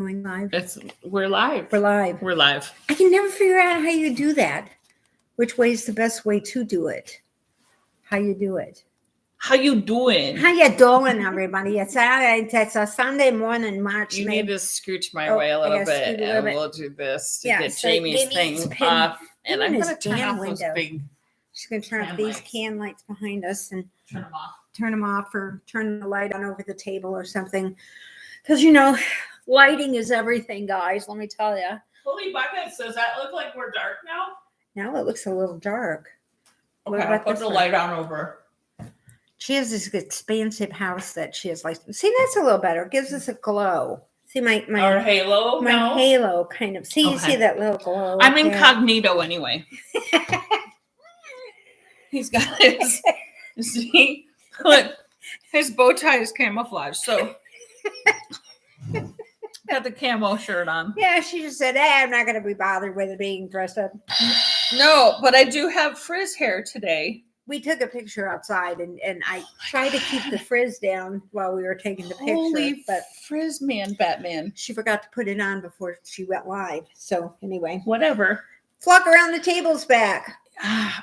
Going live. We're live. We're live. We're live. I can never figure out how you do that. Which way is the best way to do it? How you do it? How you doing? How you doing, everybody? It's a Sunday morning, March. You need to scooch my way a little bit, and we'll do this to get so Jamie's thing off. And I'm going to turn off those big. She's going to turn off these can lights behind us and turn them off. Turn them off, or turn the light on over the table or something. Because lighting is everything, guys. Let me tell you. Holy buckets! Does that look like we're dark now? Now it looks a little dark. Okay, I'll put the light on over. She has this expansive house that she has see, that's a little better. It gives us a glow. See my our halo? My halo kind of. See, you see that little glow. I'm incognito anyway. He's got his see, look, his bow tie is camouflage, so got the camo shirt on. Yeah, she just said, "Hey, I'm not going to be bothered with it being dressed up." No, but I do have frizz hair today. We took a picture outside, and I tried to keep the frizz down while we were taking the picture. Holy but frizz man, Batman. She forgot to put it on before she went live. So anyway. Whatever. Flock Around the Table's back.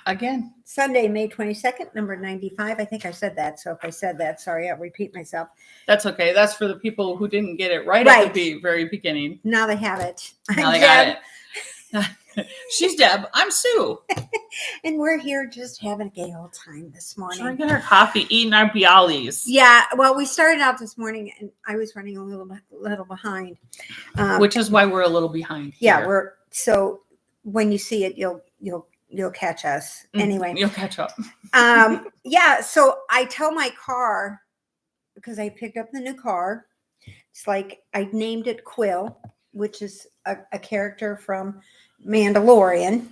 Again. Sunday, May 22nd, number 95. I think I said that. So if I said that, sorry, I'll repeat myself. That's okay. That's for the people who didn't get it right. At the very beginning. Now they have it. Now they got it. She's Deb. I'm Sue. And we're here just having a gay old time this morning. Drinking our coffee, eating our bialys. Yeah. Well, we started out this morning and I was running a little behind. Which is why we're a little behind. Yeah, so when you see it, you'll catch us. Anyway. You'll catch up. Yeah. So I tell my car, because I picked up the new car. It's like I named it Quill, which is a character from Mandalorian.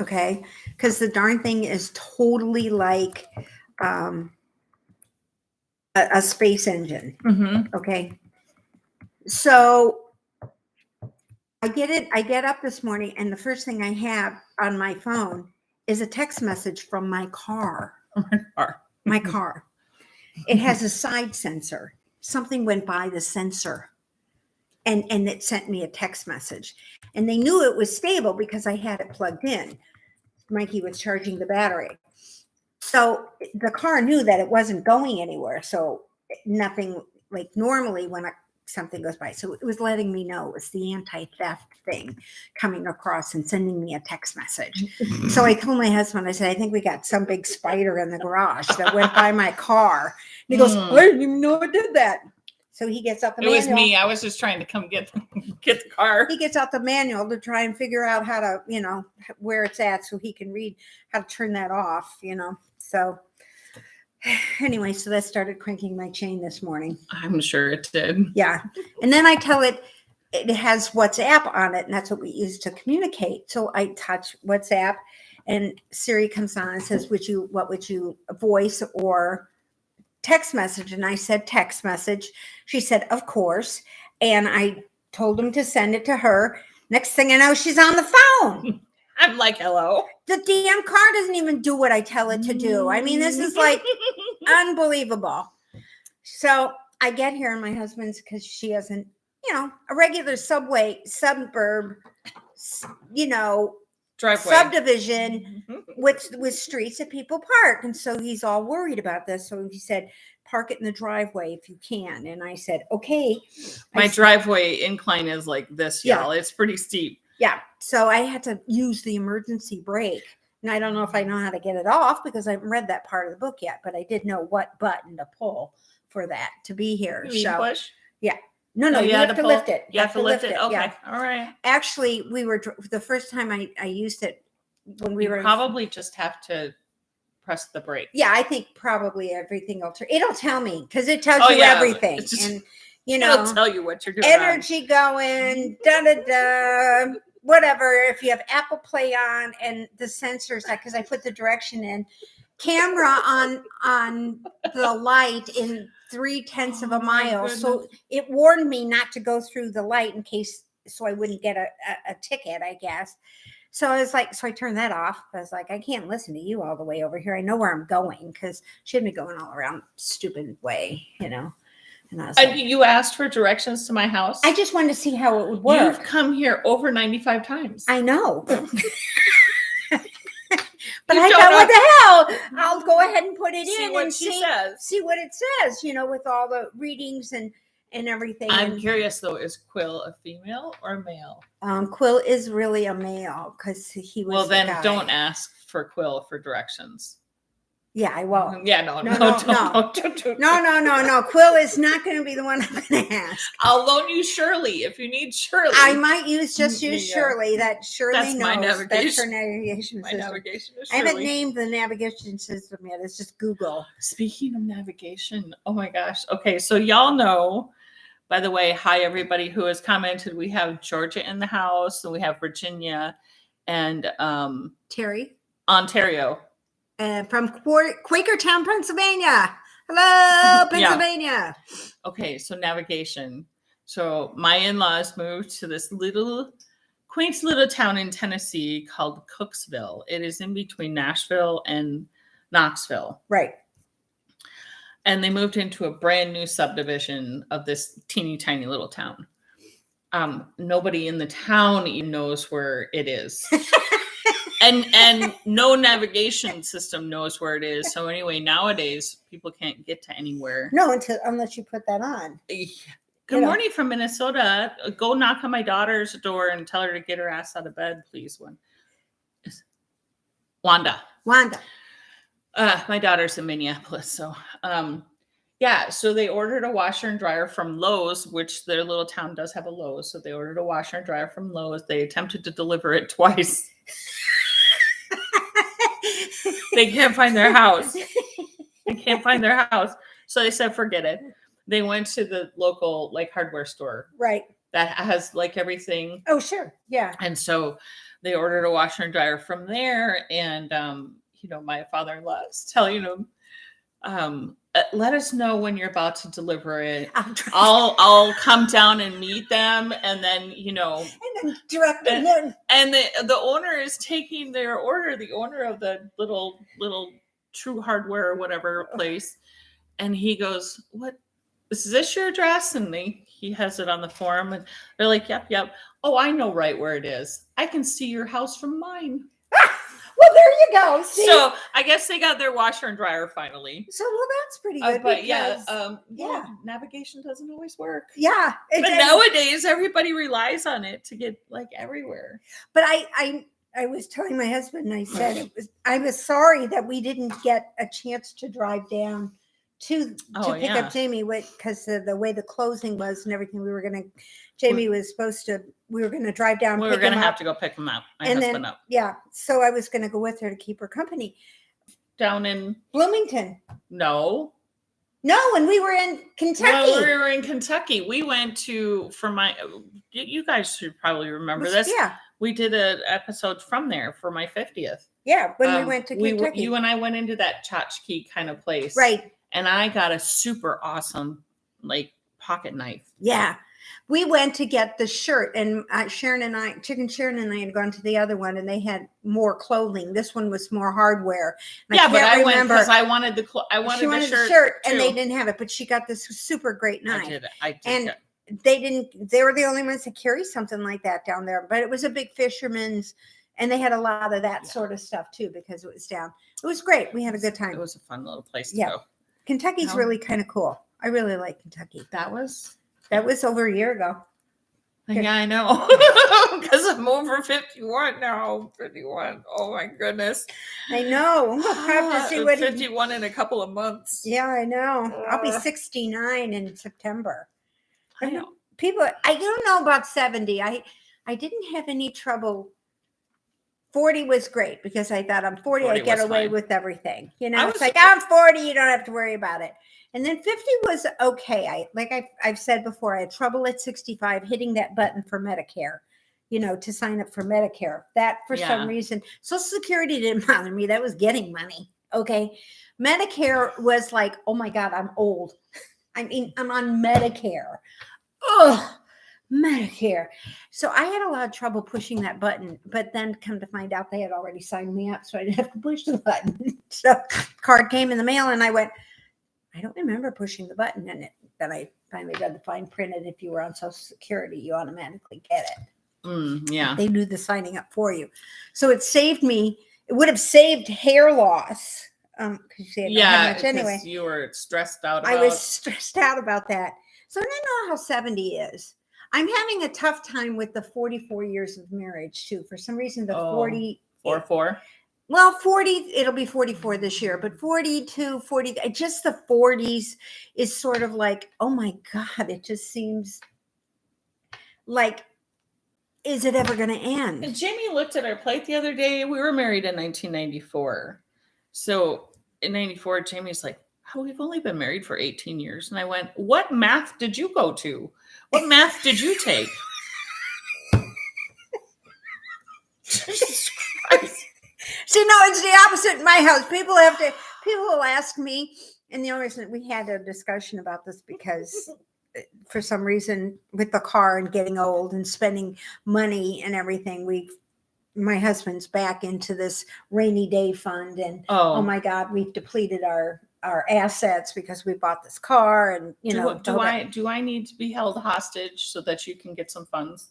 Okay. Because the darn thing is totally like a space engine. Mm-hmm. Okay. So I get up this morning and the first thing I have on my phone is a text message from my car. My car. It has a side sensor. Something went by the sensor and it sent me a text message. And they knew it was stable because I had it plugged in. Mikey was charging the battery. So the car knew that it wasn't going anywhere. So nothing, like normally when something goes by. So it was letting me know it was the anti-theft thing coming across and sending me a text message. So I told my husband, I said, I think we got some big spider in the garage that went by my car. And he goes, I didn't even know it did that. So he gets out the manual. It was me. I was just trying to come get the car. He gets out the manual to try and figure out how to, where it's at so he can read how to turn that off, So anyway, so that started cranking my chain this morning. I'm sure it did. Yeah. And then I tell it has WhatsApp on it, and that's what we use to communicate. So I touch WhatsApp and Siri comes on and says, what would you voice or text message? And I said text message. She said, of course. And I told him to send it to her. Next thing I know, she's on the phone. I'm like, hello. The damn car doesn't even do what I tell it to do. I mean, this is like unbelievable. So I get here and my husband's, because she hasn't, a regular suburb, driveway subdivision with streets that people park. And so he's all worried about this. So he said, park it in the driveway if you can. And I said, okay. My driveway incline is like this, y'all. It's pretty steep. Yeah. So I had to use the emergency brake. And I don't know if I know how to get it off because I haven't read that part of the book yet, but I did know what button to pull for that to be here. So push? Yeah. No, you have to lift it. You have to lift it. Okay. Yeah. All right. Actually, the first time I used it when we were probably just have to press the brake. Yeah, I think probably everything it'll tell me because it tells you everything. And it'll tell you what you're doing. Energy going, whatever. If you have Apple Play on and the sensors, because I put the direction in, camera on the light in 0.3 of a mile. So it warned me not to go through the light in case, so I wouldn't get a ticket, I guess. So I was like, so I turned that off. I was like, I can't listen to you all the way over here. I know where I'm going because she had me going all around stupid way, And I was like, You asked for directions to my house? I just wanted to see how it would work. You've come here over 95 times. I know. But You I don't thought, know- what the hell? I'll go ahead and put it See in what and she says. see what it says, with all the readings and everything. I'm curious though, is Quill a female or male? Quill is really a male because he was. Well, then the guy. don't ask for Quill for directions. Yeah, I won't. Yeah, No. No. Quill is not going to be the one I'm going to ask. I'll loan you Shirley if you need Shirley. I might use Yeah. Shirley. That Shirley That's my knows. navigation. That's her navigation My system. navigation is I Shirley. haven't named the navigation system yet. It's just Google. Speaking of navigation, oh my gosh. Okay, so y'all know, by the way, hi everybody who has commented. We have Georgia in the house, and we have Virginia and Terry. Ontario. From Quakertown, Pennsylvania. Hello, Pennsylvania. Okay, so navigation. So my in-laws moved to this quaint little town in Tennessee called Cooksville. It is in between Nashville and Knoxville. Right. And they moved into a brand new subdivision of this teeny tiny little town. Nobody in the town even knows where it is. And no navigation system knows where it is. So anyway, nowadays people can't get to anywhere. No, unless you put that on. Good morning from Minnesota. Go knock on my daughter's door and tell her to get her ass out of bed, please. Wanda. My daughter's in Minneapolis. So, so they ordered a washer and dryer from Lowe's, which their little town does have a Lowe's. So they ordered a washer and dryer from Lowe's. They attempted to deliver it twice. They can't find their house. So they said, forget it. They went to the local hardware store. Right. That has everything. Oh, sure. Yeah. And so they ordered a washer and dryer from there. And, my father-in-law is telling them, let us know when you're about to deliver it. I'll come down and meet them. And then, and then direct them. And the owner is taking their order, the owner of the little True Hardware or whatever place. And he goes, what? Is this your address? And he has it on the form. And they're like, yep. Oh, I know right where it is. I can see your house from mine. Well, there you go. See? So I guess they got their washer and dryer finally. So, that's pretty good. But navigation doesn't always work. Yeah. But nowadays, everybody relies on it to get everywhere. But I was telling my husband, and I said I was sorry that we didn't get a chance to drive down to pick up Jamie because the way the closing was and everything. Jamie was supposed to. We were going to drive down. We were going to have to go pick him up. My husband up. Yeah. So I was going to go with her to keep her company. Down in Bloomington. No, when we were in Kentucky. No, we were in Kentucky. We went to you guys should probably remember this. Yeah. We did an episode from there for my 50th. Yeah, when we went to Kentucky. You and I went into that tchotchke kind of place. Right. And I got a super awesome pocket knife. Yeah. We went to get the shirt, and Sharon and I had gone to the other one, and they had more clothing. This one was more hardware. And I went because I wanted the shirt and they didn't have it, but she got this super great knife. I did. And they were the only ones that carry something like that down there, but it was a big fisherman's, and they had a lot of that sort of stuff too, because it was down. It was great. We had a good time. It was a fun little place to go. Kentucky's really kind of cool. I really like Kentucky. That was over a year ago. Yeah, I know. Because I'm over 51 now. 51. Oh my goodness. I know. We'll have to see what 51 in a couple of months. Yeah, I know. I'll be 69 in September. I know. People, I don't know about 70. I didn't have any trouble. 40 was great because I thought I'm 40 I get away with everything. It's like, I'm 40, you don't have to worry about it. And then 50 was okay. I've said before, I had trouble at 65 hitting that button for Medicare, to sign up for Medicare. That for some reason, Social Security didn't bother me. That was getting money. Okay. Medicare was like, oh my God, I'm old. I'm on Medicare. Ugh. Medicare. So I had a lot of trouble pushing that button, but then come to find out they had already signed me up, so I didn't have to push the button. So card came in the mail and I went, I don't remember pushing the button, and then I finally read the fine print, and if you were on Social Security, you automatically get it. Yeah. They do the signing up for you. So it saved me. It would have saved hair loss. Because you say I don't have much anyway. You were stressed out about. I was stressed out about that. So I don't know how 70 is. I'm having a tough time with the 44 years of marriage too. For some reason, the 40. 4. Well, 40, it'll be 44 this year, but 42, 40, just the 40s is sort of like, oh my God, it just seems like, is it ever going to end? And Jamie looked at our plate the other day. We were married in 1994. So in 94, Jamie's like, oh, we've only been married for 18 years. And I went, what math did you go to? What math did you take? Jesus Christ. See, no, it's the opposite in my house. People will ask me, and the only reason we had a discussion about this because for some reason with the car and getting old and spending money and everything, my husband's back into this rainy day fund, and oh my God, we've depleted our assets because we bought this car, and do I need to be held hostage so that you can get some funds?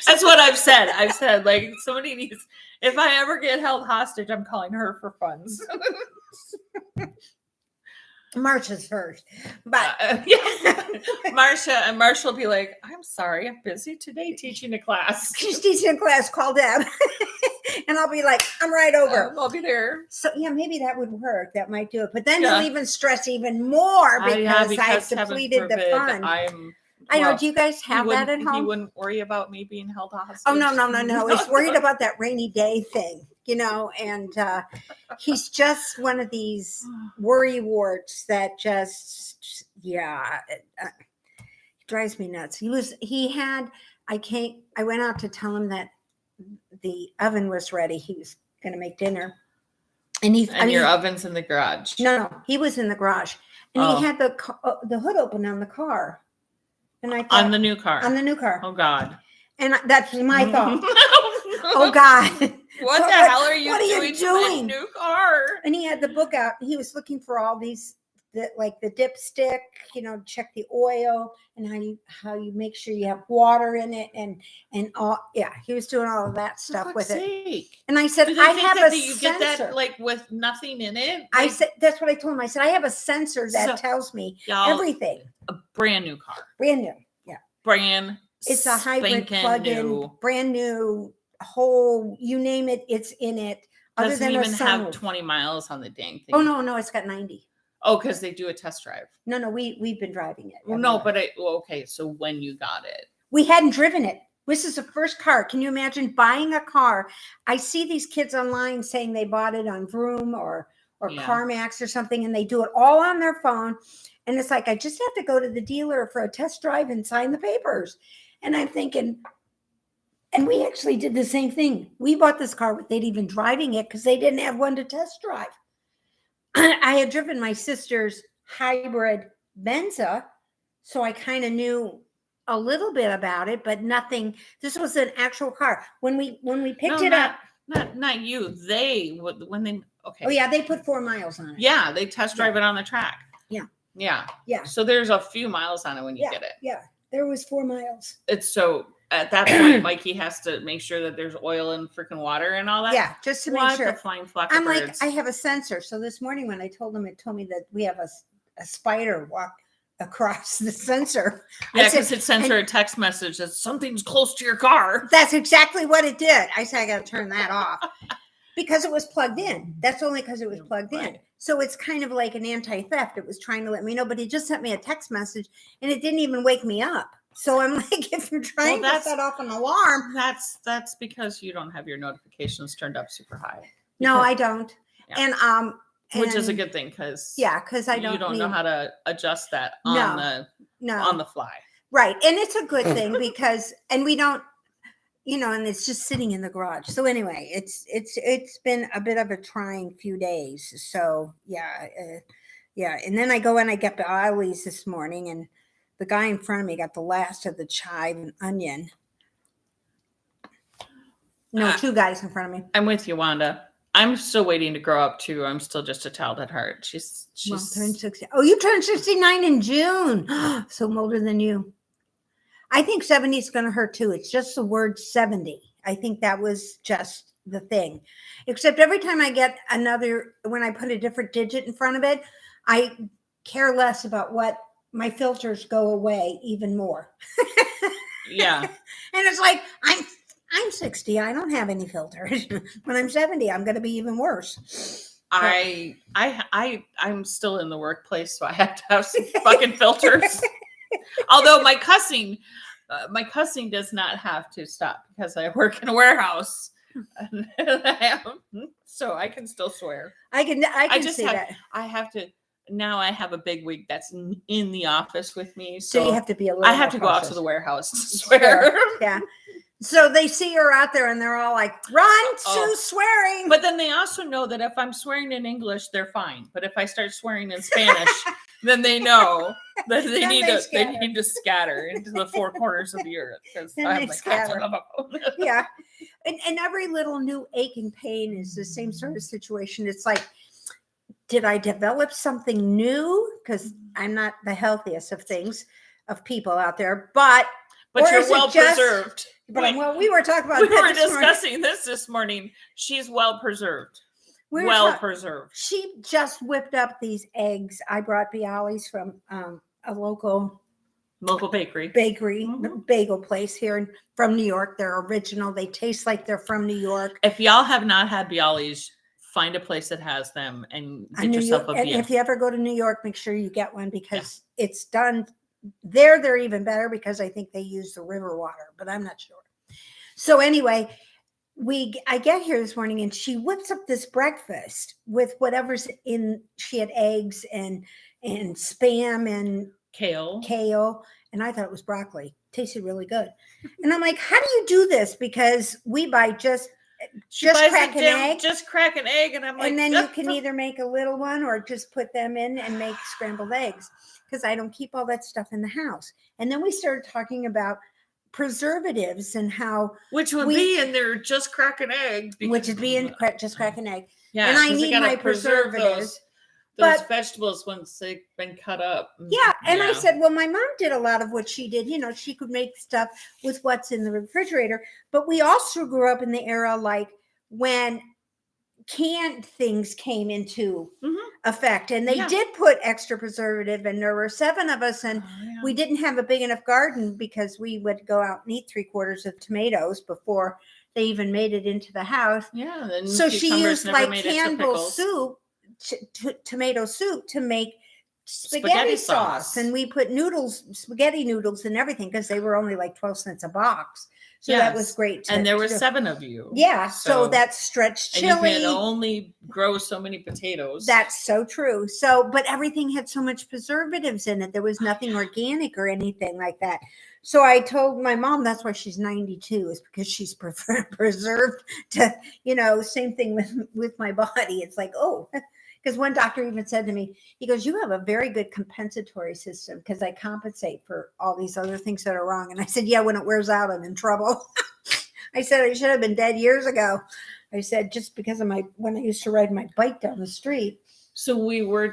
That's what I've said. I've said, like, somebody needs, if I ever get held hostage, I'm calling her for funds. Marsha's first, but Marsha will be like, I'm sorry, I'm busy today teaching a class. She's teaching a class, call Deb. And I'll be like, I'm right over. I'll be there. So yeah, maybe that would work. That might do it. But then you'll even stress even more because I've depleted the fund. I know. Do you guys have that at home? He wouldn't worry about me being held hostage. Oh, no. He's worried about that rainy day thing, and he's just one of these worry warts that just, it drives me nuts. I went out to tell him that the oven was ready. He was going to make dinner. And your oven's in the garage. No, he was in the garage. And he had the hood open on the car. And I thought, on the new car. Oh God. And that's my thought. Oh God. What the hell are you doing to my new car? And he had the book out. He was looking for all these, like the dipstick, check the oil and how you make sure you have water in it and all. Yeah, he was doing all of that stuff with it. And I said, I have a sensor. Get that like with nothing in it? Like, I said, that's what I told him. I said, I have a sensor that tells me everything. A brand new car. Brand new. Yeah. It's a hybrid plug-in, brand new, whole, you name it, it's in it. Doesn't even have 20 miles on the dang thing. Oh, no, it's got 90. Oh, because they do a test drive. No, we've been driving it. Well, no, but okay. So when you got it, we hadn't driven it. This is the first car. Can you imagine buying a car? I see these kids online saying they bought it on Vroom or CarMax or something, and they do it all on their phone. And it's like, I just have to go to the dealer for a test drive and sign the papers. And I'm thinking, and we actually did the same thing. We bought this car without even driving it because they didn't have one to test drive. I had driven my sister's hybrid Benza, so I kind of knew a little bit about it, but nothing. This was an actual car. When we picked it up, not you. They okay. Oh yeah, they put 4 miles on it. Yeah, they test drive it on the track. Yeah. So there's a few miles on it when you get it. Yeah, there was 4 miles. It's so. At that point, Mikey has to make sure that there's oil and freaking water and all that. Yeah, just to make sure. The flying flock I'm like, I have a sensor. So this morning when I told them, it told me that we have a spider walk across the sensor. Yeah, because it sends her a text message that something's close to your car. That's exactly what it did. I said, I got to turn that off because it was plugged in. That's only because it was plugged in. So it's kind of like an anti-theft. It was trying to let me know, but it just sent me a text message and it didn't even wake me up. So I'm like, if you're trying to set off an alarm. That's because you don't have your notifications turned up super high. No, I don't. Yeah. And which is a good thing because because you don't know how to adjust that on the fly. Right. And it's a good thing because we don't, and it's just sitting in the garage. So anyway, it's been a bit of a trying few days. So yeah. And then I go and I get the Ollie's this morning and the guy in front of me got the last of the chive and onion. No, 2 guys in front of me. I'm with you, Wanda. I'm still waiting to grow up too. I'm still just a child at heart. She's turned 60. Oh, you turned 69 in June. So I'm older than you. I think 70 is going to hurt too. It's just the word 70. I think that was just the thing. Except every time I get when I put a different digit in front of it, I care less about what my filters go away even more. Yeah. And it's like, I'm 60. I don't have any filters. When I'm 70, I'm going to be even worse. I'm still in the workplace, so I have to have some fucking filters. Although my cussing does not have to stop because I work in a warehouse. So I can still swear. I can see that. I have to. Now I have a big wig that's in the office with me. So you have to be a little I have to go out to the warehouse to swear. Yeah. So they see her out there and they're all like, run, Sue's swearing. But then they also know that if I'm swearing in English, they're fine. But if I start swearing in Spanish, then they know that they need to scatter into the four corners of the earth. Because I'm like, yeah. And every little new ache and pain is the same sort of situation. It's like, did I develop something new? Because I'm not the healthiest of people out there, but you're well preserved. But we were talking about. We were discussing this morning. She's well preserved. Preserved. She just whipped up these eggs. I brought Bialys from a local bakery, bagel place here from New York. They're original. They taste like they're from New York. If y'all have not had Bialys, find a place that has them and get yourself a and if you ever go to New York, make sure you get one because it's done there. They're even better because I think they use the river water, but I'm not sure. So anyway, I get here this morning and she whips up this breakfast with whatever's in. She had eggs and Spam and kale. And I thought it was broccoli. Tasted really good. And I'm like, how do you do this? Because we buy just crack an egg. And I'm like, and then you can either make a little one or just put them in and make scrambled eggs. Because I don't keep all that stuff in the house. And then we started talking about preservatives and how. Which would be in there, just crack an egg. Which would be in just crack an egg. Yeah, and I need my preservatives. Those vegetables once they've been cut up. Yeah. And I said, well, my mom did a lot of what she did. She could make stuff with what's in the refrigerator. But we also grew up in the era like when canned things came into effect. And they did put extra preservative. And there were 7 of us. And we didn't have a big enough garden because we would go out and eat 3/4 of tomatoes before they even made it into the house. Yeah. So she used like Campbell soup. Tomato soup to make spaghetti sauce, and we put spaghetti noodles and everything because they were only like 12 cents a box. So that was great. And there were 7 of you. Yeah. So that's stretched chili. And you can only grow so many potatoes. That's so true. So, but everything had so much preservatives in it. There was nothing organic or anything like that. So I told my mom that's why she's 92 is because she's preserved to, same thing with my body. It's like, because one doctor even said to me, he goes, you have a very good compensatory system because I compensate for all these other things that are wrong. And I said, yeah, when it wears out, I'm in trouble. I said, I should have been dead years ago. I said, just because of when I used to ride my bike down the street. So we were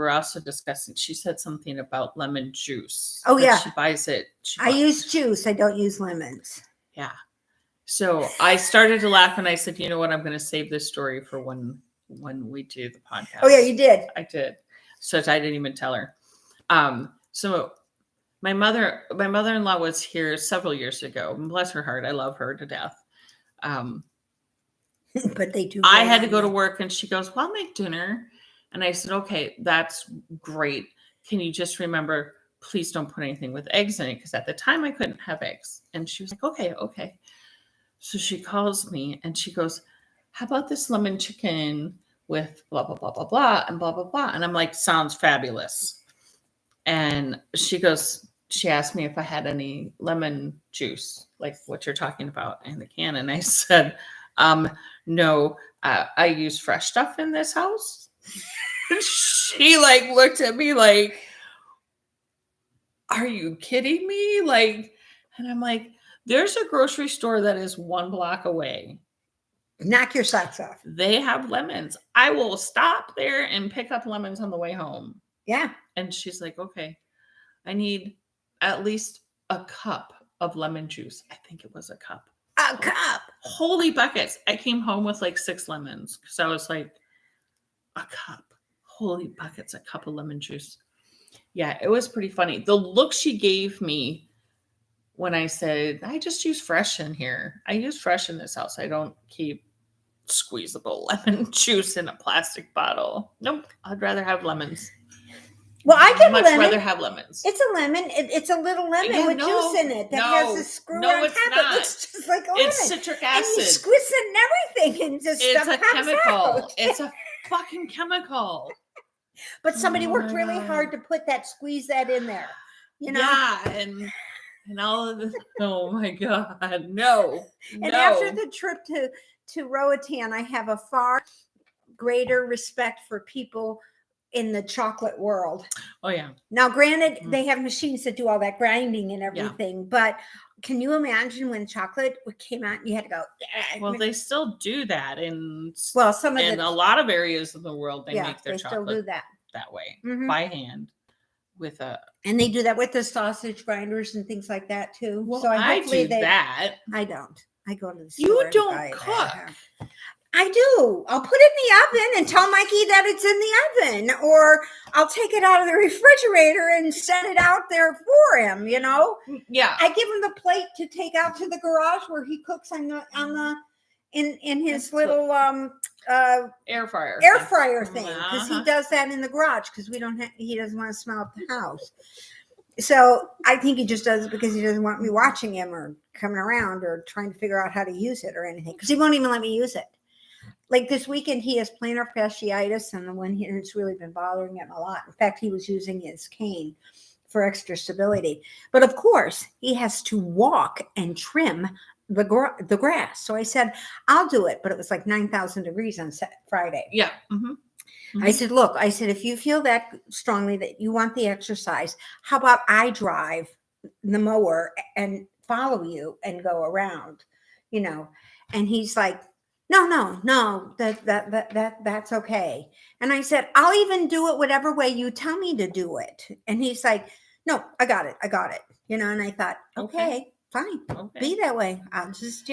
also discussing, she said something about lemon juice. Oh, yeah. She buys it. I use juice. I don't use lemons. Yeah. So I started to laugh and I said, you know what? I'm going to save this story for when we do the podcast. Oh yeah, you did. I did. So I didn't even tell her. So my mother-in-law was here several years ago. Bless her heart. I love her to death. But they do. I had to go to work and she goes, well, I'll make dinner. And I said, okay, that's great. Can you just remember, please don't put anything with eggs in it? Because at the time I couldn't have eggs. And she was like, okay. So she calls me and she goes, how about this lemon chicken with blah, blah, blah, blah, blah, and blah, blah, blah. And I'm like, sounds fabulous. And she asked me if I had any lemon juice, like what you're talking about in the can. And I said, no, I use fresh stuff in this house. She looked at me like, are you kidding me? And I'm like, there's a grocery store that is 1 block away. Knock your socks off. They have lemons. I will stop there and pick up lemons on the way home. Yeah. And she's like, okay, I need at least a cup of lemon juice. I think it was a cup. A cup. Holy buckets. I came home with like 6 lemons because I was like, a cup. Holy buckets, a cup of lemon juice. Yeah, it was pretty funny. The look she gave me when I said, I just use fresh in here. I use fresh in this house. I don't keep squeezable lemon juice in a plastic bottle. Nope. I'd rather have lemons. Well, I get much lemon. rather have lemons. It's a lemon. It's a little lemon with juice in it that has a screw on top. It looks just like a lemon. It's citric acid. And you squeeze it and everything, and just it's stuff a comes chemical. out. It's a fucking chemical. But somebody worked my really God. hard to put that, squeeze that in there. You know? Yeah, and all of this. Oh my God, no. And after the trip to Roatan, I have a far greater respect for people in the chocolate world. Oh yeah. Now, granted, they have machines that do all that grinding and everything, but can you imagine when chocolate came out and you had to go? Well, they still do that in some of a lot of areas of the world. They make their they chocolate still do that way Mhm. by hand with a. And they do that with the sausage grinders and things like that too. Well, so I hopefully do that. I don't. I go to the store. You and don't buy cook. I do. I'll put it in the oven and tell Mikey that it's in the oven, or I'll take it out of the refrigerator and set it out there for him. You know. Yeah. I give him the plate to take out to the garage where he cooks in his little air fryer thing, because he does that in the garage because he doesn't want to smell up the house. So I think he just does it because he doesn't want me watching him or coming around or trying to figure out how to use it or anything, because he won't even let me use it. Like this weekend, he has plantar fasciitis, and it's really been bothering him a lot. In fact, he was using his cane for extra stability. But of course, he has to walk and trim the grass. So I said, I'll do it. But it was like 9,000 degrees on Friday. Yeah. Mm-hmm. Mm-hmm. I said, look, if you feel that strongly that you want the exercise, how about I drive the mower and follow you and go around, you know? And he's like, no, that's okay. And I said, I'll even do it whatever way you tell me to do it. And he's like, no, I got it. You know, and I thought, okay, fine. Okay. Be that way. I'll just,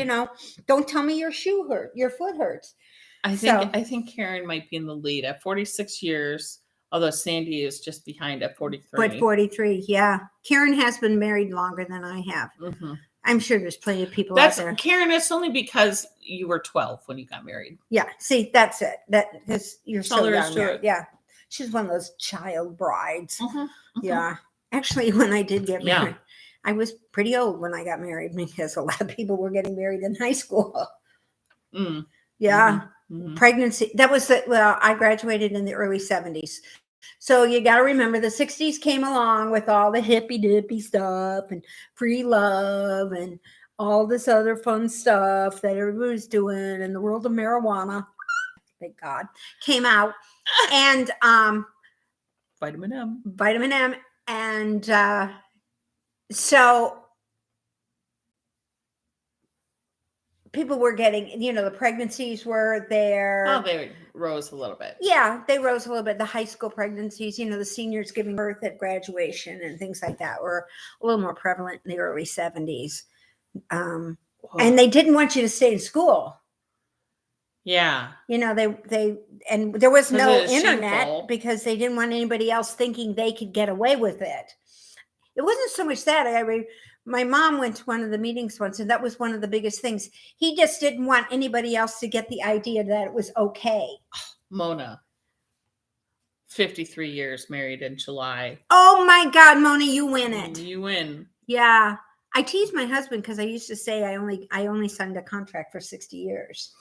don't tell me your foot hurts. I think Karen might be in the lead at 46 years, although Sandy is just behind at 43. But 43, yeah. Karen has been married longer than I have. Mm-hmm. I'm sure there's plenty of people out there. Karen, it's only because you were 12 when you got married. Yeah, see, that's it. Because you're so young. Yeah. She's one of those child brides. Mm-hmm. Mm-hmm. Yeah. Actually, when I did get married, I was pretty old when I got married because a lot of people were getting married in high school. Mm. Yeah. Mm-hmm. Pregnancy. I graduated in the early 70s. So you got to remember the 60s came along with all the hippy dippy stuff and free love and all this other fun stuff that everybody was doing, and the world of marijuana, thank God, came out. And Vitamin M. And so people were getting, the pregnancies were there. Oh, they rose a little bit. Yeah, they rose a little bit. The high school pregnancies, the seniors giving birth at graduation and things like that were a little more prevalent in the early 70s. And they didn't want you to stay in school. Yeah. And there was no internet shameful. Because they didn't want anybody else thinking they could get away with it. It wasn't so much that. My mom went to one of the meetings once, and that was one of the biggest things. He just didn't want anybody else to get the idea that it was okay. Mona, 53 years married in July. Oh my God, Mona, you win it. You win. Yeah. I teased my husband because I used to say I only signed a contract for 60 years.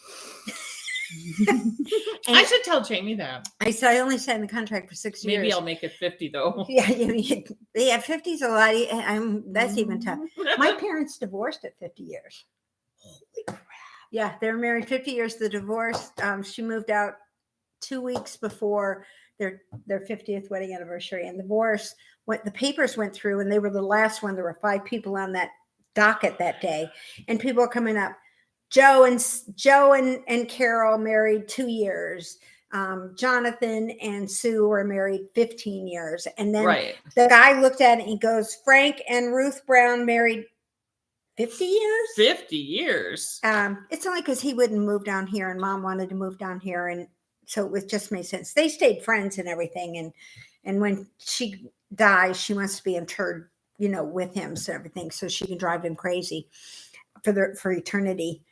I should tell Jamie that. I said I only signed the contract for 6 years. Maybe I'll make it 50 though. Yeah, 50's a lot. That's even tough. My parents divorced at 50 years. Holy crap. Yeah, they were married 50 years. The divorce, she moved out 2 weeks before their 50th wedding anniversary. And the papers went through, and they were the last one. There were 5 people on that docket that day. And people were coming up. Joe and Carol married 2 years. Jonathan and Sue were married 15 years. And then the guy looked at it and he goes, Frank and Ruth Brown married 50 years? 50 years. It's only because he wouldn't move down here and mom wanted to move down here. And so it just made sense. They stayed friends and everything. And when she dies, she wants to be interred, with him, so everything, so she can drive him crazy for eternity.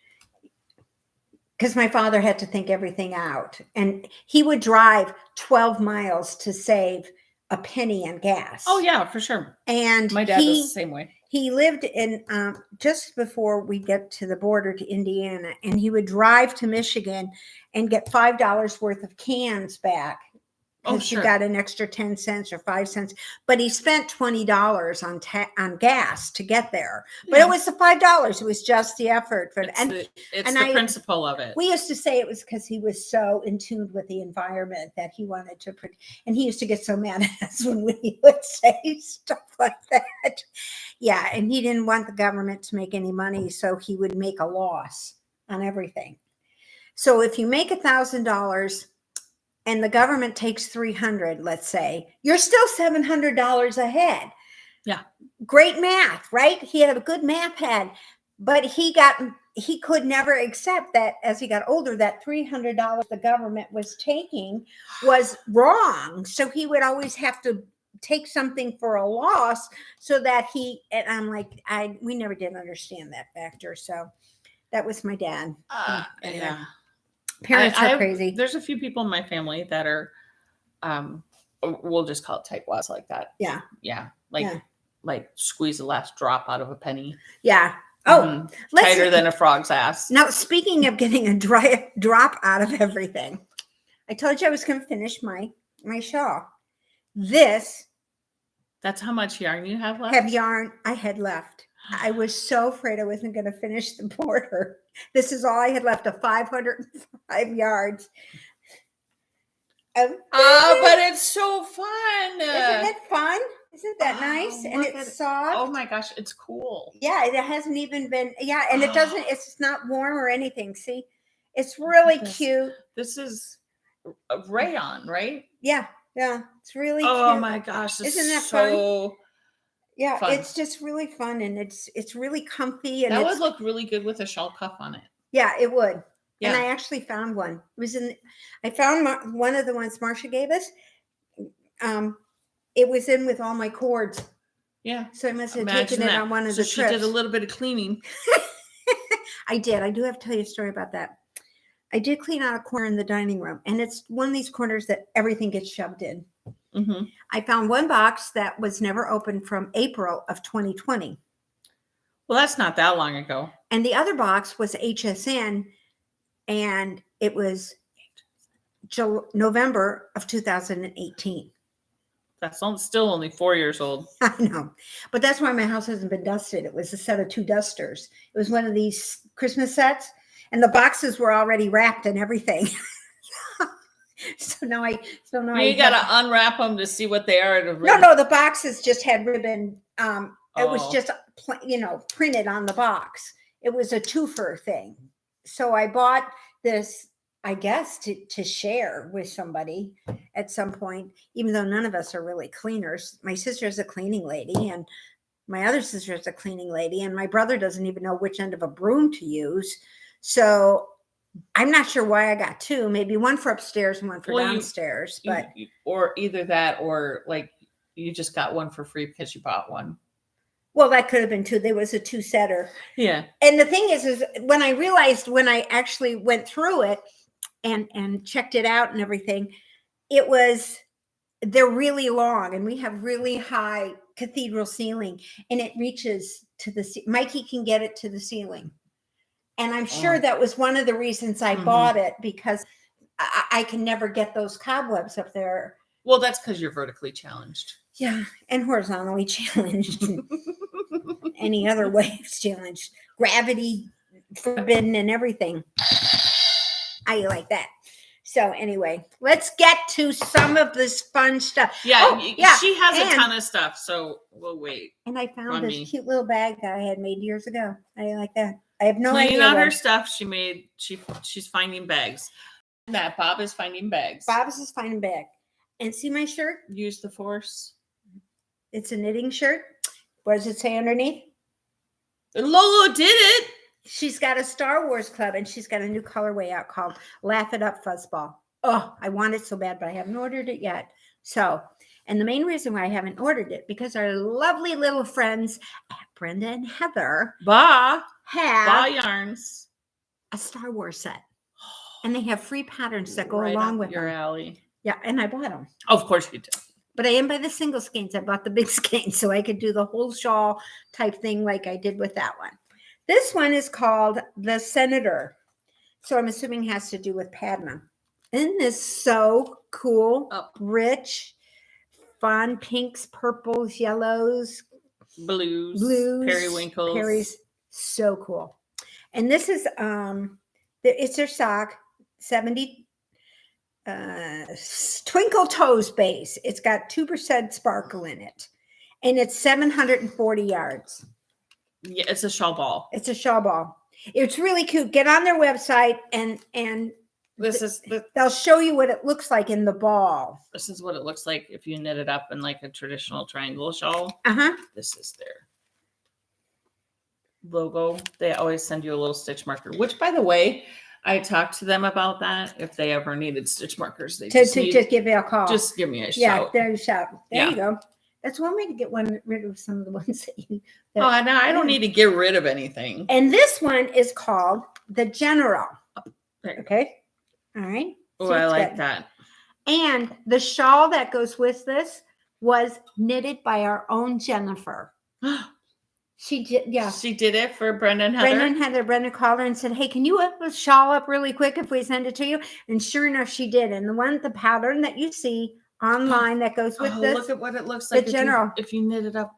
Because my father had to think everything out. And he would drive 12 miles to save a penny in gas. Oh, yeah, for sure. And my dad was the same way. He lived in just before we get to the border to Indiana. And he would drive to Michigan and get $5 worth of cans back. Because you got an extra 10 cents or 5 cents. But he spent $20 on gas to get there. But it was the $5. It was just the effort. It's the principle of it. We used to say it was because he was so in tune with the environment that he wanted to. And he used to get so mad at us when we would say stuff like that. Yeah, and he didn't want the government to make any money, so he would make a loss on everything. So if you make $1,000 and the government takes $300, let's say, you're still $700 ahead. Yeah. Great math, right? He had a good math head, but he could never accept that as he got older, that $300 the government was taking was wrong. So he would always have to take something for a loss so that and I'm like, we never did understand that factor. So that was my dad. Anyway. Yeah. Parents are crazy. There's a few people in my family that are, we'll just call it tightwads like that. Yeah. Yeah. Like squeeze the last drop out of a penny. Yeah. Oh, tighter than a frog's ass. Now, speaking of getting a dry drop out of everything, I told you I was going to finish my shawl. That's how much yarn you have left? Yarn I had left. I was so afraid I wasn't going to finish the border. This is all I had left of 505 yards. But it's so fun. Isn't it fun? Isn't that nice? And it's soft. Oh my gosh, it's cool. Yeah, it hasn't even been, and it doesn't, it's not warm or anything. See, it's really cute. This is a rayon, right? Yeah, it's really cute. Oh my gosh, isn't that so fun? Yeah, fun. It's just really fun and it's really comfy. And that would look really good with a shawl cuff on it. Yeah, it would. Yeah. And I actually found one. I found one of the ones Marcia gave us. It was in with all my cords. Yeah. So I must have taken it on one of the trips. She did a little bit of cleaning. I did. I do have to tell you a story about that. I did clean out a corner in the dining room, and it's one of these corners that everything gets shoved in. Mm-hmm. I found one box that was never opened from April of 2020. Well, that's not that long ago. And the other box was HSN, and it was November of 2018. That's still only 4 years old. I know. But that's why my house hasn't been dusted. It was a set of 2 dusters. It was one of these Christmas sets, and the boxes were already wrapped and everything. So now you got to unwrap them to see what they are. No, the boxes just had ribbon. It was just, printed on the box. It was a twofer thing. So I bought this, I guess, to share with somebody at some point, even though none of us are really cleaners. My sister's a cleaning lady, and my other sister is a cleaning lady, and my brother doesn't even know which end of a broom to use. So I'm not sure why I got 2, maybe one for upstairs and one for downstairs. Or either that, or like you just got one for free because you bought one. Well, that could have been 2. There was a 2-setter. Yeah. And the thing is when I realized, when I actually went through it and checked it out and everything, they're really long, and we have really high cathedral ceiling, and it reaches to Mikey can get it to the ceiling. And I'm sure that was one of the reasons I bought it, because I can never get those cobwebs up there. Well, that's because you're vertically challenged. Yeah, and horizontally challenged. Any other way it's challenged. Gravity forbidden and everything. How you like that? So anyway, let's get to some of this fun stuff. Yeah, she has a ton of stuff, so we'll wait. And I found this cute little bag that I had made years ago. How do you like that? I have no Cleaning idea. out her stuff. She's finding bags. That Bob is finding bags. Bob's is finding bag. And see my shirt? Use the force. It's a knitting shirt. What does it say underneath? Lolo did it. She's got a Star Wars club, and she's got a new colorway out called Laugh It Up Fuzzball. Oh, I want it so bad, but I haven't ordered it yet. So, and the main reason why I haven't ordered it, because our lovely little friends at Brenda and Heather Ba have yarns. a Star Wars set. And they have free patterns that go Right along up with your them. alley. Yeah, and I bought them. Of course you did. But I didn't buy the single skeins. I bought the big skeins so I could do the whole shawl type thing like I did with that one. This one is called the Senator. So I'm assuming it has to do with Padma. Isn't this so cool? Oh. Rich, fun, pinks, purples, yellows, Blues, periwinkles. Perry's so cool. And this is it's their sock, 70 Twinkle Toes base. It's got 2% sparkle in it. And it's 740 yards. Yeah, it's a shawl ball. It's a shawl ball. It's really cute. Get on their website and they'll show you what it looks like in the ball. This is what it looks like if you knit it up in like a traditional triangle shawl. Uh-huh. This is their logo. They always send you a little stitch marker, which, by the way, I talked to them about that. If they ever needed stitch markers, they just give me a call. Just give me a shout. Yeah, there's a shout. There you go. That's one way to get rid of some of the ones that you. No, I don't need to get rid of anything. And this one is called the General. Okay. All right. Oh, I like that. And the shawl that goes with this was knitted by our own Jennifer. She did, yeah. She did it for Brenda and Heather. Brenda called her and said, "Hey, can you whip a shawl up really quick if we send it to you?" And sure enough, she did. And the pattern that you see online that goes with this. Look at what it looks like. The General. If you knit it up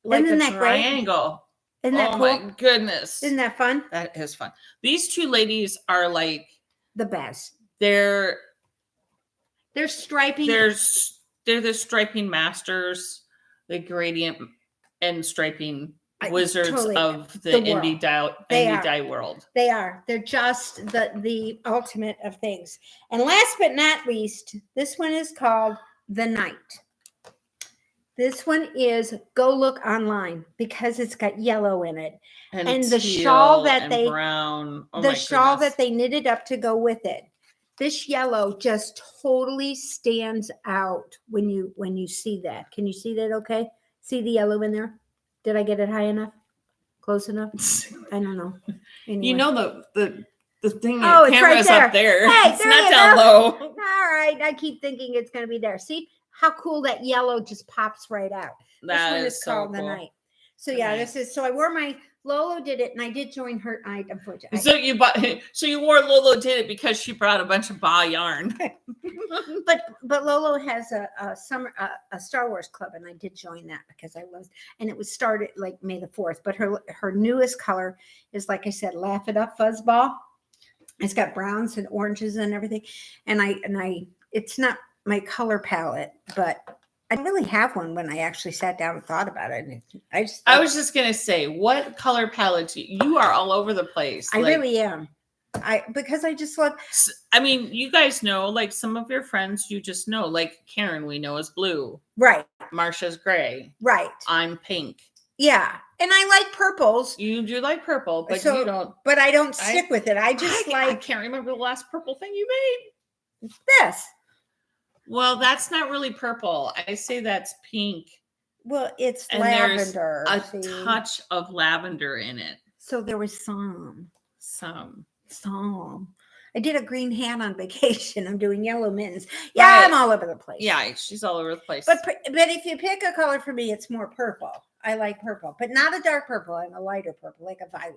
like Isn't a that triangle. Great? Isn't that cool? My goodness. Isn't that fun? That is fun. These two ladies are like the best. They're striping. They're the striping masters, the gradient and striping wizards totally. Of the indie dye world. They are. They're just the ultimate of things. And last but not least, this one is called The Night. This one is go look online because it's got yellow in it. And the shawl that brown. Shawl that they knitted up to go with it. This yellow just totally stands out when you see that. Can you see that okay? See the yellow in there? Did I get it high enough? Close enough? I don't know. Anyway. You know the thing. Oh, it's right there. Up there. Hey, it's not down low. All right. I keep thinking it's going to be there. See how cool that yellow just pops right out. That this one is so called cool. The Night. So yeah, this is. So I wore my Lolo did it, and I did join her. Unfortunately. So you wore Lolo did it because she brought a bunch of ba yarn. but Lolo has a Star Wars club, and I did join that because I was, and it was started like May the 4th. But her newest color is, like I said, Laugh It Up Fuzzball. It's got browns and oranges and everything, and I it's not my color palette, but I didn't really have one when I actually sat down and thought about it. And I was just gonna say, what color palette you are all over the place. I really am. Because I just love. I mean, you guys know, like some of your friends, you just know, like Karen, we know is blue, right? Marsha's gray, right? I'm pink. Yeah, and I like purples. You do like purple, but you don't. But I don't stick with it. I can't remember the last purple thing you made. This. Well, that's not really purple. I say that's pink. Well, it's and lavender. There's a touch of lavender in it. So there was some. Some. I did a green hat on vacation. I'm doing yellow mittens. Yeah, right. I'm all over the place. Yeah, she's all over the place. But if you pick a color for me, it's more purple. I like purple, but not a dark purple. I'm a lighter purple, like a violet.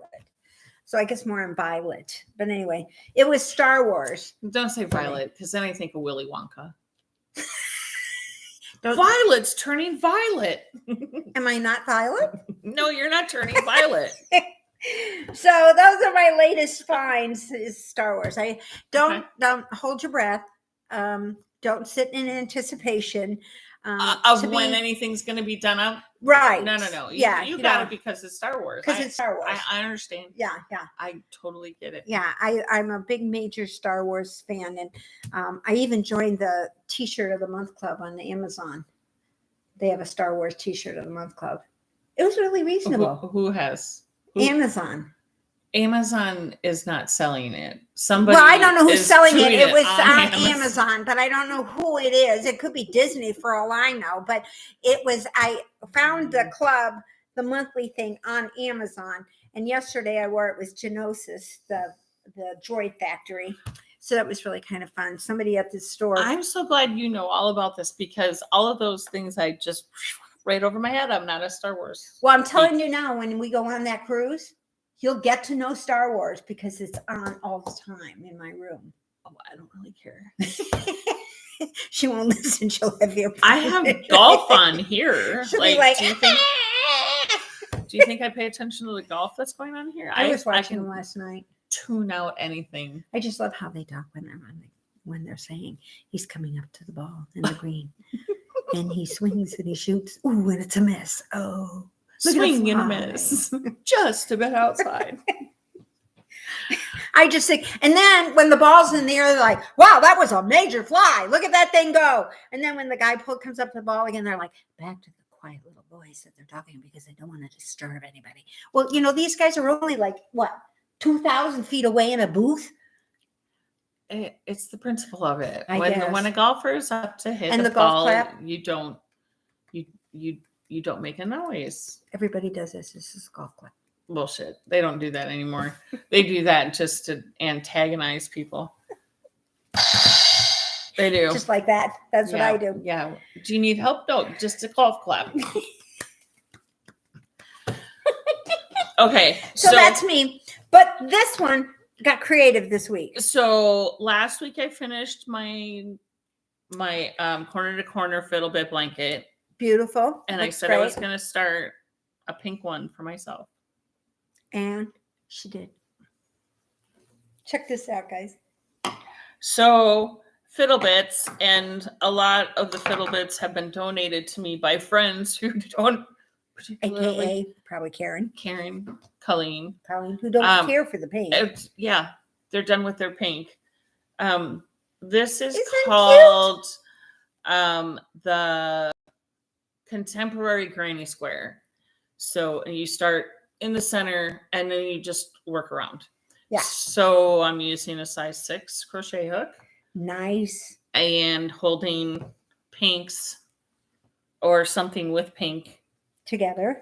So I guess more in violet. But anyway, it was Star Wars. Don't say violet, because then I think of Willy Wonka. Violet's turning violet. Am I not violet? No, you're not turning violet. So those are my latest finds is Star Wars. I don't hold your breath. Don't sit in anticipation. Of to when be, anything's going to be done up. right. No. You got it because it's Star Wars. Because it's Star Wars. I understand. Yeah. I totally get it. Yeah, I'm a big major Star Wars fan, and I even joined the T-shirt of the Month Club on Amazon. They have a Star Wars T-shirt of the Month Club. It was really reasonable. Who has? Amazon. Amazon is not selling it. Somebody. Well, I don't know who's selling it. It was on Amazon. Amazon, but I don't know who it is. It could be Disney for all I know. But it was. I found the club, the monthly thing, on Amazon, and yesterday I wore it. Was Genosis, the droid factory. So that was really kind of fun. Somebody at the store. I'm so glad you know all about this because all of those things I just right over my head. I'm not a Star Wars. Well, I'm telling you now, when we go on that cruise, you'll get to know Star Wars because it's on all the time in my room. Oh, I don't really care. She won't listen. She'll have you. I have golf on here. She'll be like, do you think I pay attention to the golf that's going on here? I was watching can them last night. Tune out anything. I just love how they talk when they're saying he's coming up to the ball in the green, and he swings and he shoots. Ooh, and it's a miss. Oh, swing and a miss, just a bit outside. I just think, and then when the ball's in the air, they're like, wow, that was a major fly. Look at that thing go. And then when the guy comes up to the ball again, they're like, back to the quiet little voice that they're talking because they don't want to disturb anybody. Well, these guys are only like, what, 2,000 feet away in a booth? It's the principle of it. I guess. When a golfer is up to hit and the golf ball, clap, you don't make a noise. Everybody does this. This is golf clap. Bullshit. They don't do that anymore. They do that just to antagonize people. They do. Just like that. That's what I do. Yeah. Do you need help? No, just a golf clap. Okay. So that's me. But this one got creative this week. So last week I finished my corner to corner fiddle bit blanket. Beautiful. And I said I was going to start a pink one for myself. And she did. Check this out, guys. So fiddle bits, and a lot of the fiddle bits have been donated to me by friends who don't particularly. AKA probably Karen, Colleen, who don't care for the paint. They're done with their pink. This is Isn't called the Contemporary Granny Square. So you start in the center and then you just work around. Yeah. So I'm using a size 6 crochet hook. Nice. And holding pinks or something with pink together.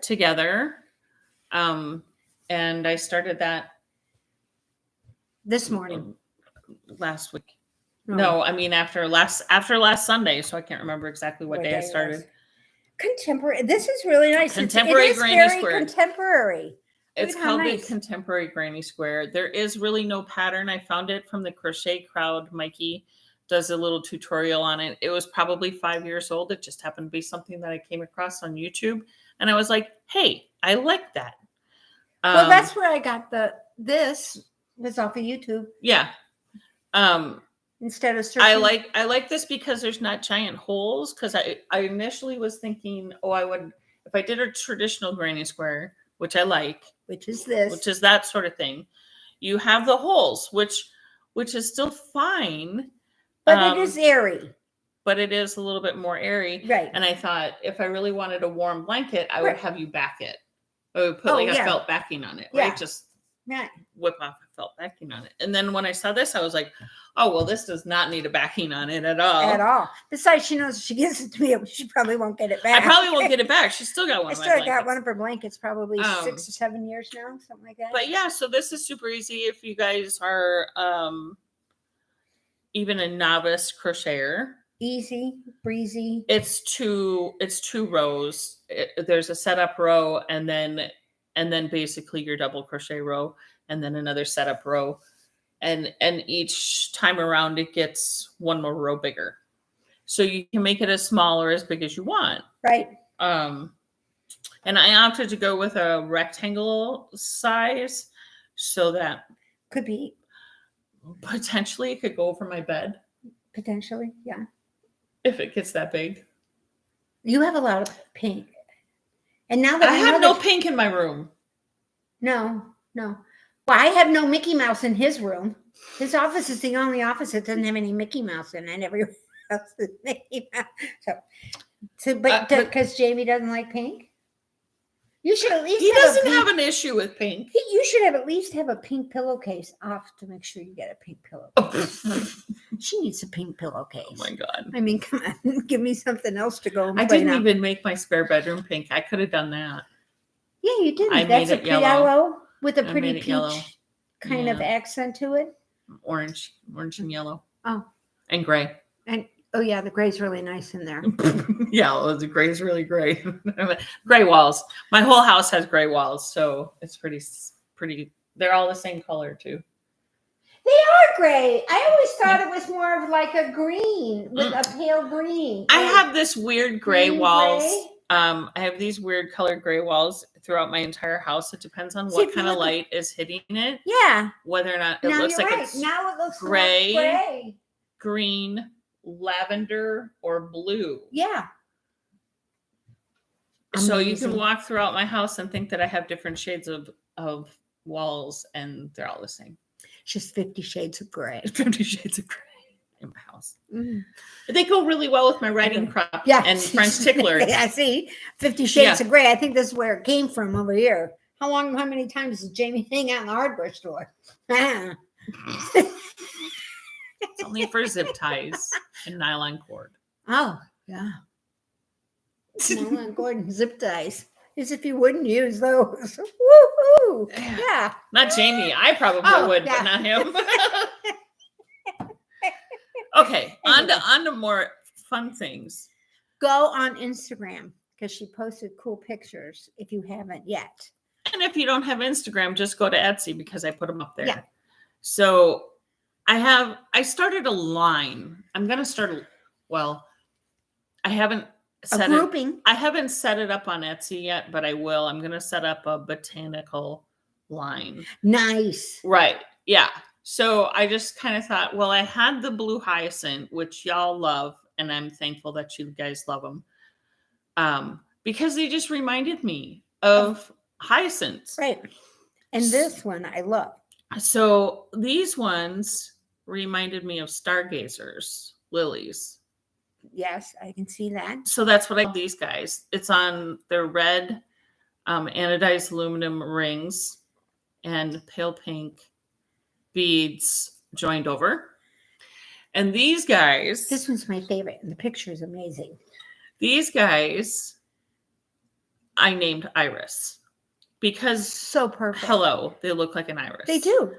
And I started that this morning. Last week. Oh. No, I mean after last Sunday, so I can't remember exactly what day I started. Contemporary. This is really nice. Contemporary Granny Square. Contemporary. It's called the Contemporary Granny Square. There is really no pattern. I found it from the Crochet Crowd. Mikey does a little tutorial on it. It was probably 5 years old. It just happened to be something that I came across on YouTube. And I was like, hey, I like that. Well, that's where I got this was off of YouTube. Yeah. Instead of searching. I like this because there's not giant holes. Because I initially was thinking, I would, if I did a traditional granny square, which I like, which is that sort of thing, you have the holes, which is still fine, but it is airy. But it is a little bit more airy, right? And I thought if I really wanted a warm blanket, I would have you back it. I would put a felt backing on it, right? Yeah. Just whip off a felt backing on it. And then when I saw this, I was like, oh, well, this does not need a backing on it at all. At all. Besides, she knows if she gives it to me, she probably won't get it back. I probably won't get it back. She's still got one. I still got one of her blankets, probably 6 or 7 years now, something like that. But yeah, so this is super easy if you guys are even a novice crocheter. Easy, breezy. It's two rows. There's a setup row, and then basically your double crochet row, and then another setup row, and each time around it gets one more row bigger. So you can make it as small or as big as you want. Right. And I opted to go with a rectangle size so that could be potentially it could go over my bed. Potentially, yeah. If it gets that big. You have a lot of pink. And now that I have no pink in my room. No. Well, I have no Mickey Mouse in his room. His office is the only office that doesn't have any Mickey Mouse in it. Everywhere else is Mickey Mouse. But because Jamie doesn't like pink? You should at least He doesn't have an issue with pink. You should at least have a pink pillowcase off to make sure you get a pink pillowcase. She needs a pink pillowcase. Oh my God. I mean, come on. Give me something else to go. I didn't even make my spare bedroom pink. I could have done that. Yeah, you did. I That's made it yellow with a pretty peach kind of accent to it. Orange and yellow. Oh. And gray. And oh yeah, the gray's really nice in there. Yeah, the gray's really gray. Gray walls. My whole house has gray walls, so it's pretty. They're all the same color too. They are gray. I always thought it was more of like a green with a pale green. I have this weird gray walls. Gray? I have these weird colored gray walls throughout my entire house. It depends on what kind of light is hitting it. Yeah. Whether or not it looks like it's now it looks gray, like gray, green, lavender, or blue. Yeah. So you can walk throughout my house and think that I have different shades of walls, and they're all the same. Just 50 Shades of Gray. 50 Shades of Gray in my house. Mm. They go really well with my writing crop and French tickler. Yeah, see? 50 Shades of Gray. I think this is where it came from over here. How many times does Jamie hang out in the hardware store? It's only for zip ties and nylon cord. Oh, yeah. Nylon cord and zip ties. As if you wouldn't use those. Woo-hoo! Yeah. Not Jamie. I probably would, but not him. Okay, on to more fun things. Go on Instagram because she posted cool pictures if you haven't yet. And if you don't have Instagram, just go to Etsy because I put them up there. Yeah. So I started a line. I'm going to start, I haven't set it up on Etsy yet, but I will. I'm going to set up a Botanical Line. Nice. Right. Yeah. So I just kind of thought, I had the blue hyacinth, which y'all love, and I'm thankful that you guys love them. Because they just reminded me of hyacinths. Right. And this one I love. So these ones reminded me of stargazers, lilies. Yes, I can see that. So that's what I call these guys. It's on their red anodized aluminum rings and pale pink beads joined over. And these guys... This one's my favorite, and the picture is amazing. These guys I named Iris. Because... So perfect. Hello, they look like an iris. They do.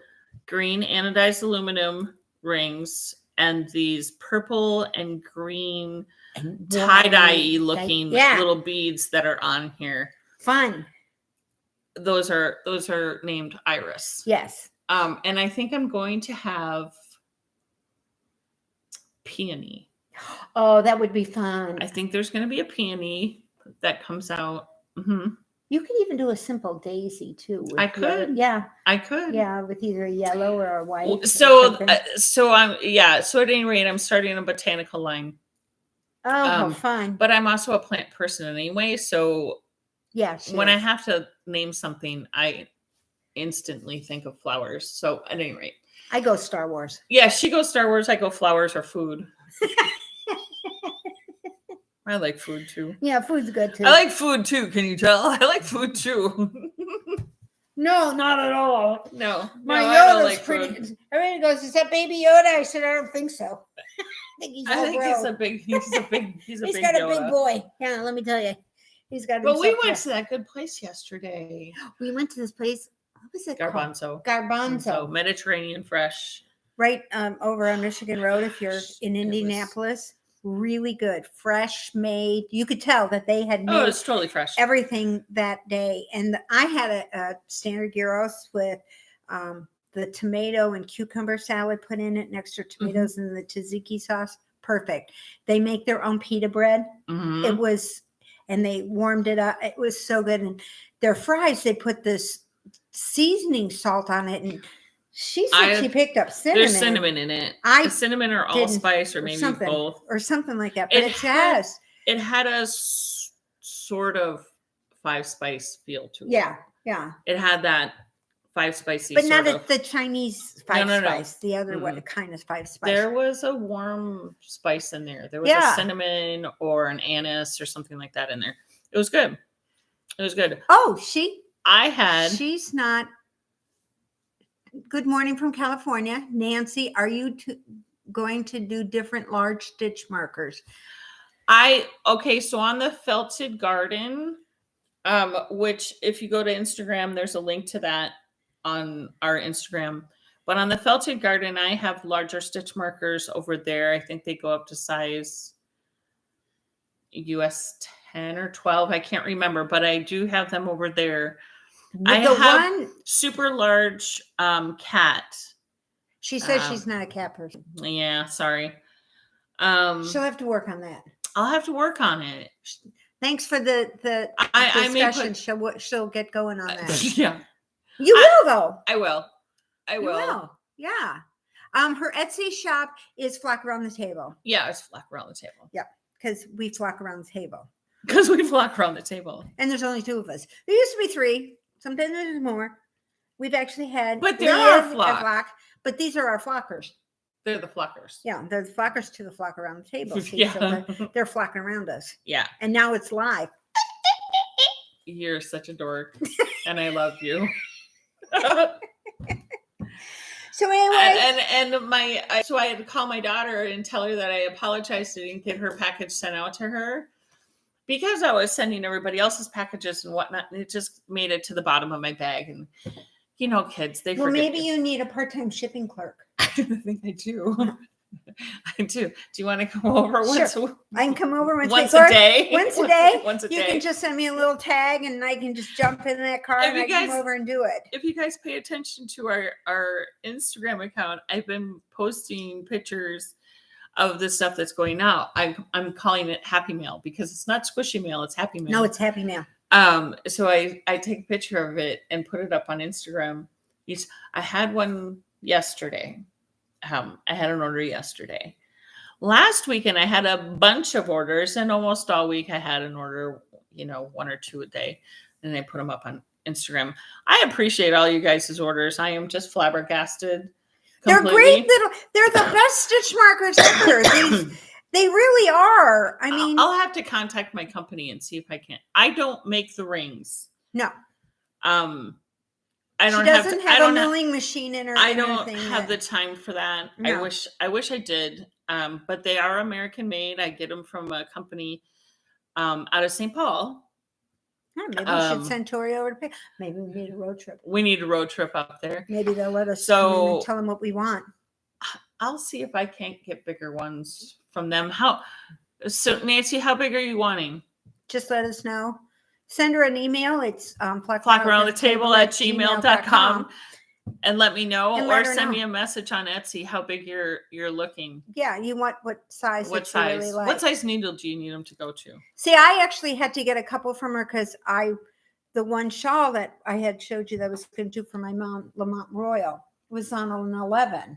Green anodized aluminum rings and these purple and green and tie-dye looking little beads that are on here. Fun. Those are named Iris. Yes. And I think I'm going to have peony. Oh, that would be fun. I think there's going to be a peony that comes out. Mm-hmm. You could even do a simple daisy too. I could. Yeah. I could. Yeah, with either a yellow or a white. So at any rate, I'm starting a Botanical Line. Oh, how fun. But I'm also a plant person anyway. So when I have to name something, I instantly think of flowers. So at any rate. I go Star Wars. Yeah, she goes Star Wars. I go flowers or food. I like food too. Yeah, food's good too. I like food too. Can you tell? I like food too. No, not at all. No, my Yoda's like pretty. Food. Everybody goes, "Is that Baby Yoda?" I said, "I don't think so." He's a big He's got Yoda. A big boy. Yeah, let me tell you, he's got. But we went to that good place yesterday. We went to this place. What was it Garbanzo. called? Garbanzo. Mediterranean fresh. Right over on Michigan Road. If you're in Indianapolis. Really good, fresh made. You could tell that they had made it's totally fresh. Everything that day. And I had a standard gyros with the tomato and cucumber salad put in it, and extra tomatoes and the tzatziki sauce. Perfect. They make their own pita bread. Mm-hmm. It was, and they warmed it up. It was so good. And their fries, they put this seasoning salt on it, and she said she picked up cinnamon. There's cinnamon in it. Cinnamon or allspice or maybe both. Or something like that. But it has. It had a sort of 5-spice feel to it. Yeah, yeah. It had that 5-spicey But not sort of. the Chinese No. spice, the other kind of 5-spice. There was a warm spice in there. There was a cinnamon or an anise or something like that in there. It was good. It was good. Oh, she's not. Good morning from California. Nancy, are you going to do different large stitch markers? Okay, so on the Felted Garden, which if you go to Instagram, there's a link to that on our Instagram. But on the Felted Garden, I have larger stitch markers over there. I think they go up to size US 10 or 12. I can't remember, but I do have them over there. I have super large cat. She says she's not a cat person. Yeah, sorry. She'll have to work on that. I'll have to work on it. Thanks for the discussion. She'll get going on that. Yeah. You will though. I will. You will. Yeah. Her Etsy shop is Flock Around the Table. Yeah, it's Flock Around the Table. Yeah, because we flock around the table. Because we flock around the table. And there's only 2 of us. There used to be 3. Sometimes there's more. We've actually had. But they're our flock. But these are our flockers. They're the flockers. Yeah, they're the flockers to the Flock Around the Table. Yeah. So they're flocking around us. Yeah. And now it's live. You're such a dork. And I love you. So anyway. So I had to call my daughter and tell her that I apologized. I didn't get her package sent out to her. Because I was sending everybody else's packages and whatnot, and it just made it to the bottom of my bag. And kids, they forget. Well, maybe you need a part-time shipping clerk. I think I do. I do. Do you want to come over once? Sure. I can come over once a day. Once a day. Once a day. You can just send me a little tag, and I can just jump in that car and I can come over and do it. If you guys pay attention to our Instagram account, I've been posting pictures of the stuff that's going out. I'm calling it Happy Mail because it's not squishy mail, it's Happy Mail. No, it's Happy Mail. So I take a picture of it and put it up on Instagram. I had one yesterday. I had an order yesterday. Last weekend I had a bunch of orders, and almost all week I had an order, 1 or 2 a day, and I put them up on Instagram. I appreciate all you guys' orders. I am just flabbergasted. Completely. They're the best stitch markers ever. They really are. I mean, I'll have to contact my company and see if I can. I don't make the rings. No. I don't have a milling machine in her. I don't have the time for that. No. I wish I did. But they are American made. I get them from a company out of St. Paul. Maybe we should send Tori over to pick. Maybe we need a road trip. We need a road trip up there. Maybe they'll let us come in and tell them what we want. I'll see if I can't get bigger ones from them. So Nancy, how big are you wanting? Just let us know. Send her an email. It's flockaroundthetable@gmail.com and let me know, or send me a message on Etsy how big you're looking. Yeah, you want what size? What size? Really like. What size needle do you need them to go to? See, I actually had to get a couple from her because the one shawl that I had showed you that I was going to do for my mom, Lamont Royal, was on an 11,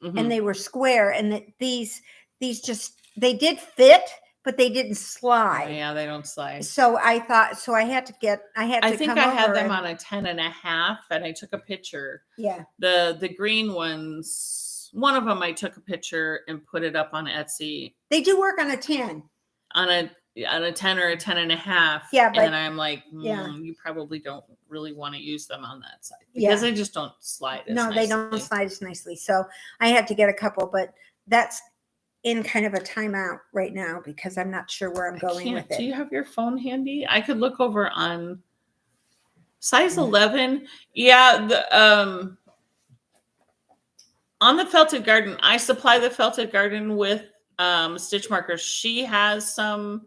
and they were square, and these they did fit. But they didn't slide. Oh, yeah, they don't slide. So I thought, I had to I think I had them on a 10.5, and I took a picture. Yeah. The green ones, one of them I took a picture and put it up on Etsy. They do work on a 10. On a 10 or a 10.5. Yeah. And I'm like, you probably don't really want to use them on that side. Because they just don't slide as nicely. No, they don't slide as nicely. So I had to get a couple, but that's in kind of a timeout right now because I'm not sure where I'm going with it. Do you have your phone handy? I could look over on size 11. Yeah, on the Felted Garden, I supply the Felted Garden with stitch markers. She has some.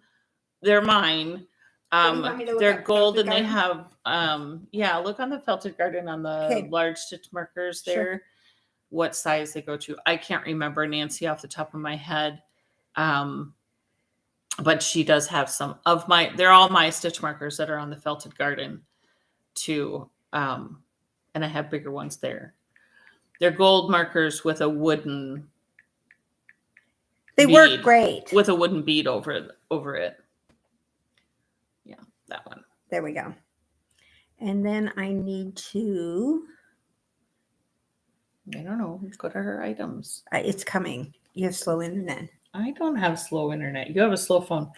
They're mine. They're gold, and they have look on the Felted Garden on the large stitch markers there. Sure. What size they go to. I can't remember, Nancy, off the top of my head. But she does have some of they're all my stitch markers that are on the Felted Garden too. And I have bigger ones there. They're gold markers with a wooden They work great. With a wooden bead over over it. Yeah, that one. There we go. And then I need to. I don't know. Go to her items. It's coming. You have slow internet. I don't have slow internet. You have a slow phone.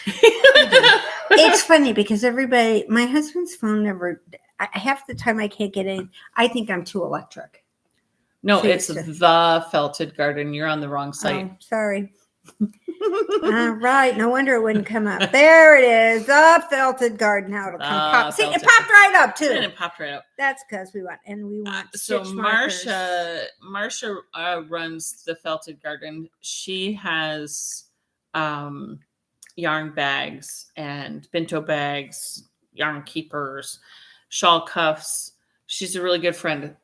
It's funny because my husband's phone never. Half the time I can't get in. I think I'm too electric. No, it's the Felted Garden. You're on the wrong site. Oh, sorry. All right. No wonder it wouldn't come up. There it is. The Felted Garden. Now it'll come pop. See, it popped right up too. And it popped right up. That's because we want so stitch markers. Marsha runs the Felted Garden. She has yarn bags and bento bags, yarn keepers, shawl cuffs. She's a really good friend.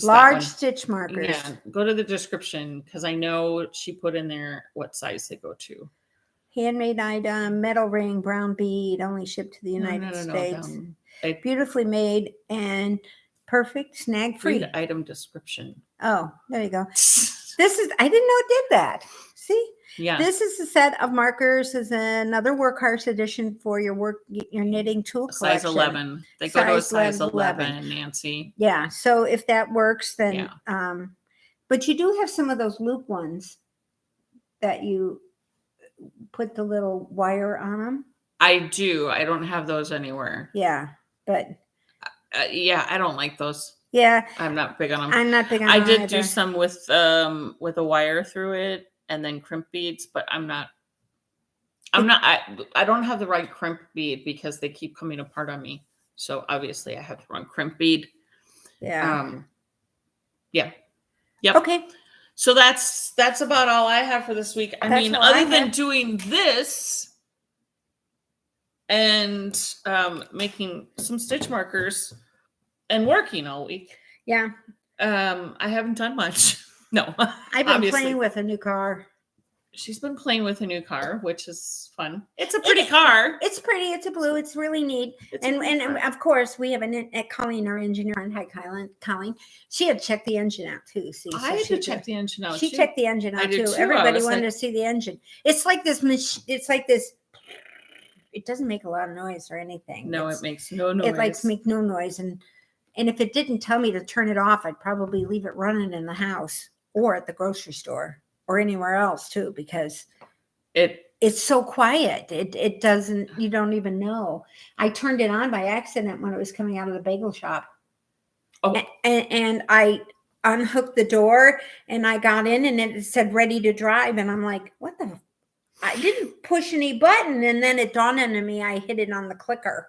Large stitch markers. Yeah, go to the description because I know she put in there what size they go to. Handmade item, metal ring, brown bead, only shipped to the United States. Beautifully made and perfect, snag free. Read item description. Oh, there you go. I didn't know it did that. See? Yeah. This is a set of markers. Is another workhorse edition for your knitting tool collection. Size 11. They go to a size 11, Nancy. Yeah. So if that works, then but you do have some of those loop ones that you put the little wire on them. I do. I don't have those anywhere. Yeah, but I don't like those. Yeah, I'm not big on them. I'm not big on them. I did either. do some with a wire through it and then crimp beads, but I don't have the right crimp bead because they keep coming apart on me. So obviously I have to run crimp bead. Yeah. Yep. Okay. So that's about all I have for this week. I mean, other than doing this and making some stitch markers and working all week. Yeah. I haven't done much. No. I've been playing with a new car. She's been playing with a new car, which is fun. It's a pretty car. It's pretty. It's a blue. It's really neat. And of course, we have at Colleen, our engineer on Hi Colleen. She had checked the engine out too. See, so I had to check the engine out. She checked the engine out too. Everybody wanted to see the engine. It's like this. It's like this. It doesn't make a lot of noise or anything. No, it makes no noise. It likes to make no noise. And if it didn't tell me to turn it off, I'd probably leave it running in the house or at the grocery store or anywhere else too, because it's so quiet. It doesn't, you don't even know. I turned it on by accident when it was coming out of the bagel shop. Oh. And I unhooked the door and I got in and it said ready to drive. And I'm like, what the? I didn't push any button. And then it dawned on me, I hit it on the clicker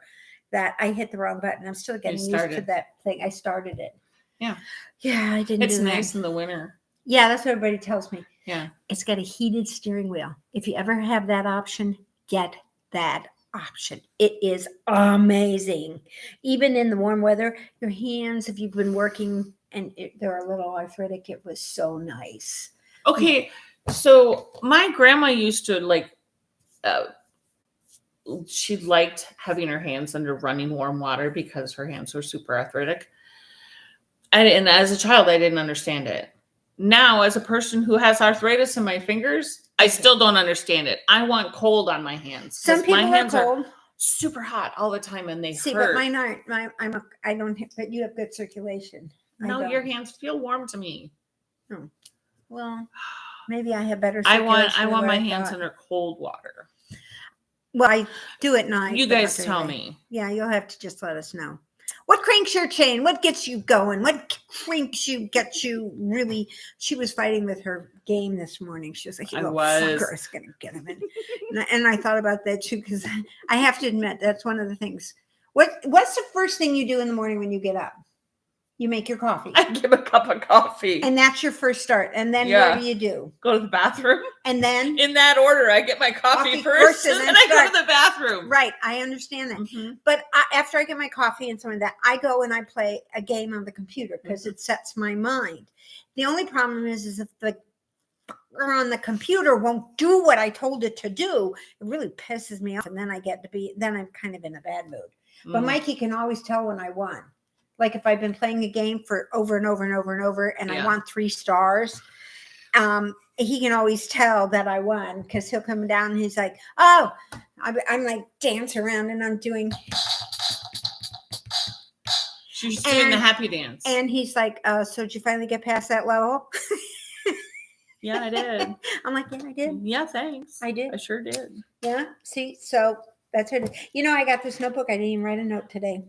that I hit the wrong button. I'm still getting used to that thing. I started it. Yeah. Yeah, I didn't It's do nice that. in the winter. Yeah, that's what everybody tells me. Yeah. It's got a heated steering wheel. If you ever have that option, get that option. It is amazing. Even in the warm weather, your hands, if you've been working and they're a little arthritic, it was so nice. Okay. So my grandma used to she liked having her hands under running warm water because her hands were super arthritic. And as a child, I didn't understand it. Now, as a person who has arthritis in my fingers, I still don't understand it. I want cold on my hands. Some people my hands are cold. Super hot all the time and they hurt. But mine aren't. I don't. But you have good circulation. No, your hands feel warm to me. Oh, well, maybe I have better circulation. I want my hands under cold water. Well, I do at night. You guys tell me. Yeah, you'll have to just let us know. What cranks your chain? What gets you going? What cranks you, gets you really? She was fighting with her game this morning. She was like, you little fucker is going to get him. And I thought about that too, because I have to admit, that's one of the things. What's the first thing you do in the morning when you get up? You make your coffee. I give a cup of coffee. And that's your first start. And then what do you do? Go to the bathroom. And then? In that order, I get my coffee first and then I go to the bathroom. Right. I understand that. Mm-hmm. But after I get my coffee and some of that, I go and I play a game on the computer because it sets my mind. The only problem is if the on the computer won't do what I told it to do, it really pisses me off. And then then I'm kind of in a bad mood. But Mikey can always tell when I won. Like if I've been playing a game for over and over and over and over, and I want 3 stars, he can always tell that I won because he'll come down and he's like, oh, I'm like dancing around and I'm doing. She's doing the happy dance. And he's like, so did you finally get past that level? Yeah, I did. I'm like, yeah, I did. Yeah, thanks. I did. I sure did. Yeah. See, so that's what it is. You know, I got this notebook. I didn't even write a note today.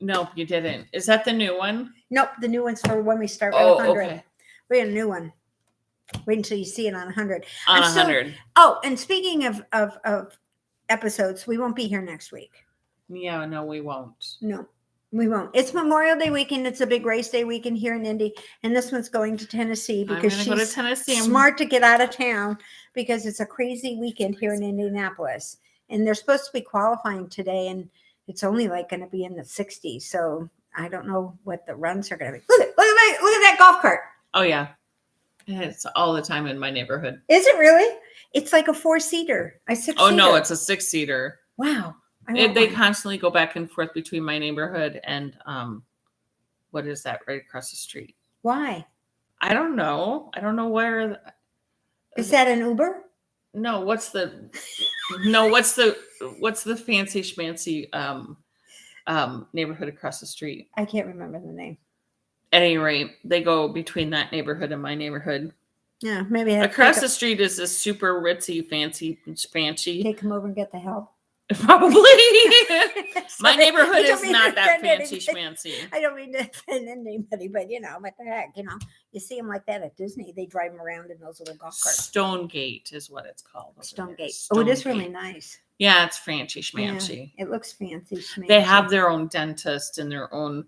Nope, you didn't. Is that the new one? Nope. The new one's for when we start with 100. Okay. We got a new one. Wait until you see it on 100. On 100. Oh, and speaking of episodes, we won't be here next week. Yeah, no, we won't. No, we won't. It's Memorial Day weekend. It's a big race day weekend here in Indy. And this one's going to Tennessee because she's go to Tennessee. Smart to get out of town because it's a crazy weekend here in Indianapolis. And they're supposed to be qualifying today. And it's only like going to be in the 60s. So I don't know what the runs are going to be. Look at that golf cart. Oh, yeah. It's all the time in my neighborhood. Is it really? It's like a 4-seater. A 6-seater. Oh, no, it's a 6-seater. Wow. They constantly go back and forth between my neighborhood and what is that right across the street? Why? I don't know. I don't know where. Is that an Uber? No, what's the fancy schmancy neighborhood across the street? I can't remember the name. At any rate, they go between that neighborhood and my neighborhood. Yeah, maybe across the street is this super ritzy, fancy, spancy. They come over and get the help. Probably. My neighborhood is not that fancy schmancy. I don't mean to offend anybody, but what the heck, you see them like that at Disney. They drive them around in those little golf carts. Stonegate is what it's called. Stonegate. Oh, it is really nice. Yeah, it's fancy schmancy. Yeah, it looks fancy schmancy. They have their own dentist and their own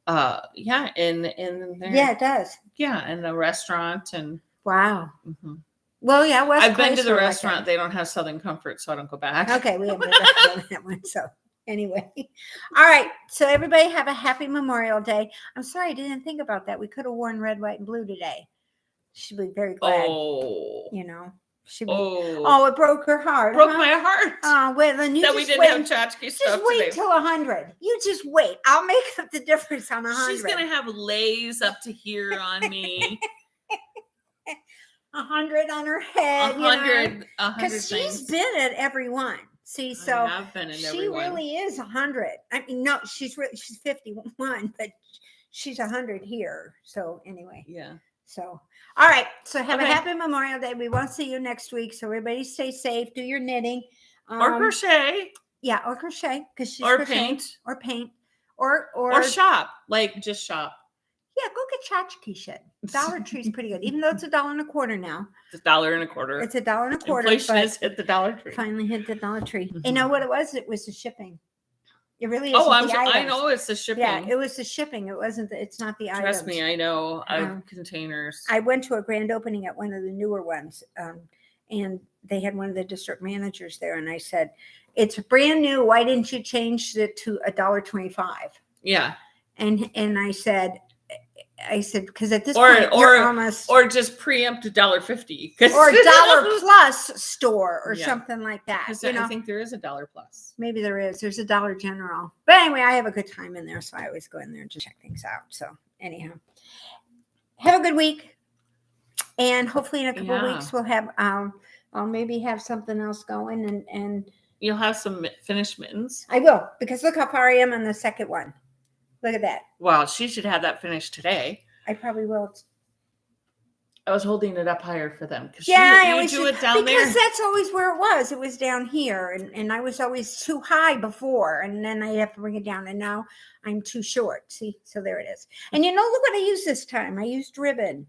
in there. Yeah, it does. Yeah, and the restaurant and wow. Mm-hmm. Well, yeah, I've been to the restaurant. They don't have Southern Comfort, so I don't go back. Okay, we haven't done that one. So anyway, all right. So everybody have a happy Memorial Day. I'm sorry I didn't think about that. We could have worn red, white, and blue today. She'd be very glad. Oh, she'd be. Oh, it broke her heart. Broke my heart. Oh, well, then you that just we didn't wait. have tchotchke stuff Just wait today. till 100. You just wait. I'll make up the difference on 100. She's gonna have lays up to here on me. 100 on her head, 100 because she's been at every one. See, so I've been in she really is 100. I mean, no, she's 51, but she's 100 here. So anyway, yeah. So all right. So have a happy Memorial Day. We won't see you next week. So everybody stay safe. Do your knitting or crochet. Yeah, or crochet because she's paint or shop. Like just shop. Yeah, go get tchotchke shit. Dollar Tree's pretty good, even though it's $1.25 now. It's $1.25. It's $1.25. Inflation has hit the Dollar Tree. Finally hit the Dollar Tree. Mm-hmm. You know what it was? It was the shipping. It really is. Oh, I know it's the shipping. Yeah, it was the shipping. It wasn't. It's not the items. Trust me, I know. I have containers. I went to a grand opening at one of the newer ones, and they had one of the district managers there, and I said, "It's brand new. Why didn't you change it to $1.25?" Yeah. And I said, because at this point you're almost or just preempt $1.50 or $1 plus store or something like that. I think there is $1 plus. Maybe there is. There's a Dollar General, but anyway, I have a good time in there, so I always go in there and just check things out. So anyhow, have a good week, and hopefully in a couple of weeks we'll have I'll maybe have something else going, and you'll have some finished mittens. I will, because look how far I am on the second one. Look at that. Well, she should have that finished today. I probably will. I was holding it up higher for them. Yeah, you do it down there. Because that's always where it was. It was down here, and I was always too high before, and then I have to bring it down, and now I'm too short. See, so there it is. And look what I used this time. I used ribbon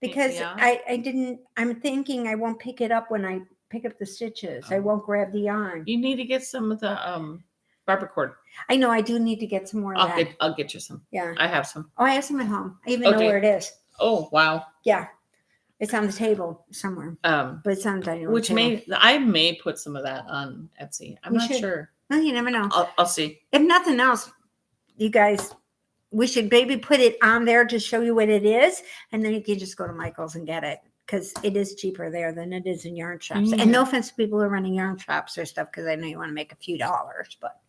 because I didn't. I'm thinking I won't pick it up when I pick up the stitches. I won't grab the yarn. You need to get some of the barber cord. I know I do need to get some more of that. I'll get you some. Yeah. I have some. Oh, I have some at home. I even know where it is. Oh, wow. Yeah. It's on the table somewhere. But it's on the dining room table. I may put some of that on Etsy. I'm not sure. Well, you never know. I'll see. If nothing else, you guys, we should maybe put it on there to show you what it is. And then you can just go to Michael's and get it. Because it is cheaper there than it is in yarn shops. Yeah. And no offense to people who are running yarn shops or stuff, because I know you want to make a few dollars, but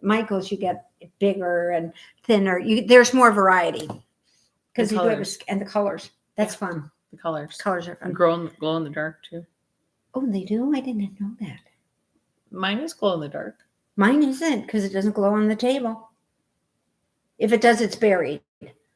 Michael's, you get bigger and thinner. There's more variety because you do have and the colors. That's fun. The colors. Colors are fun. Glow in the dark too. Oh, they do? I didn't know that. Mine is glow in the dark. Mine isn't because it doesn't glow on the table. If it does, it's buried.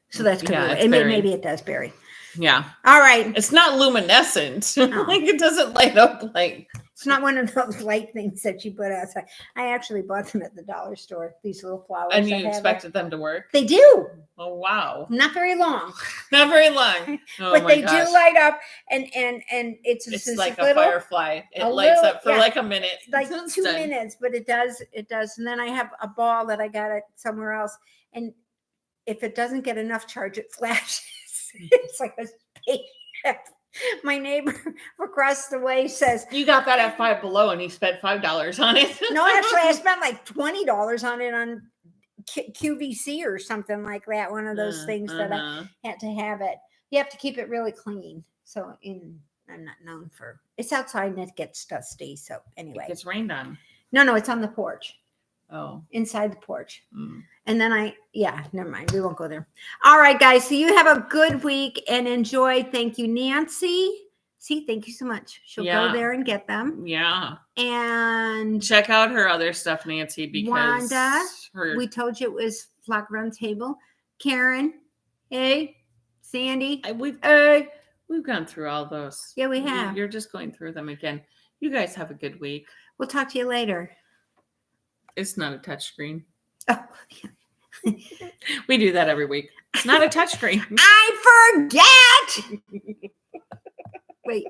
So that's could Yeah, be it's buried. maybe it does bury. Yeah. All right. It's not luminescent. Like it doesn't light up like. It's not one of those light things that you put outside. I actually bought them at the dollar store. These little flowers. And you expected them to work? They do. Oh wow. Not very long. Not very long. Oh, but my they gosh. do light up, and it's like a little, firefly. It lights up for like a minute. like 2 minutes, but it does. And then I have a ball that I got it somewhere else, and if it doesn't get enough charge, it flashes. It's like a spaceship. My neighbor across the way says, "You got that at Five Below, and he spent $5 on it." No, actually, I spent like $20 on it on QVC or something like that. One of those things that I had to have it. You have to keep it really clean. So I'm not known for. It's outside and it gets dusty. So anyway, It gets rained on. No, it's on the porch. Oh, inside the porch. Mm. And then never mind. We won't go there. All right, guys. So you have a good week and enjoy. Thank you, Nancy. See, thank you so much. She'll go there and get them. Yeah. And check out her other stuff, Nancy, because Wanda, we told you it was Flockaroundtable. Karen, hey, Sandy, we've gone through all those. Yeah, we have. You're just going through them again. You guys have a good week. We'll talk to you later. It's not a touchscreen. Oh, yeah. We do that every week. It's not a touchscreen. I forget. Wait.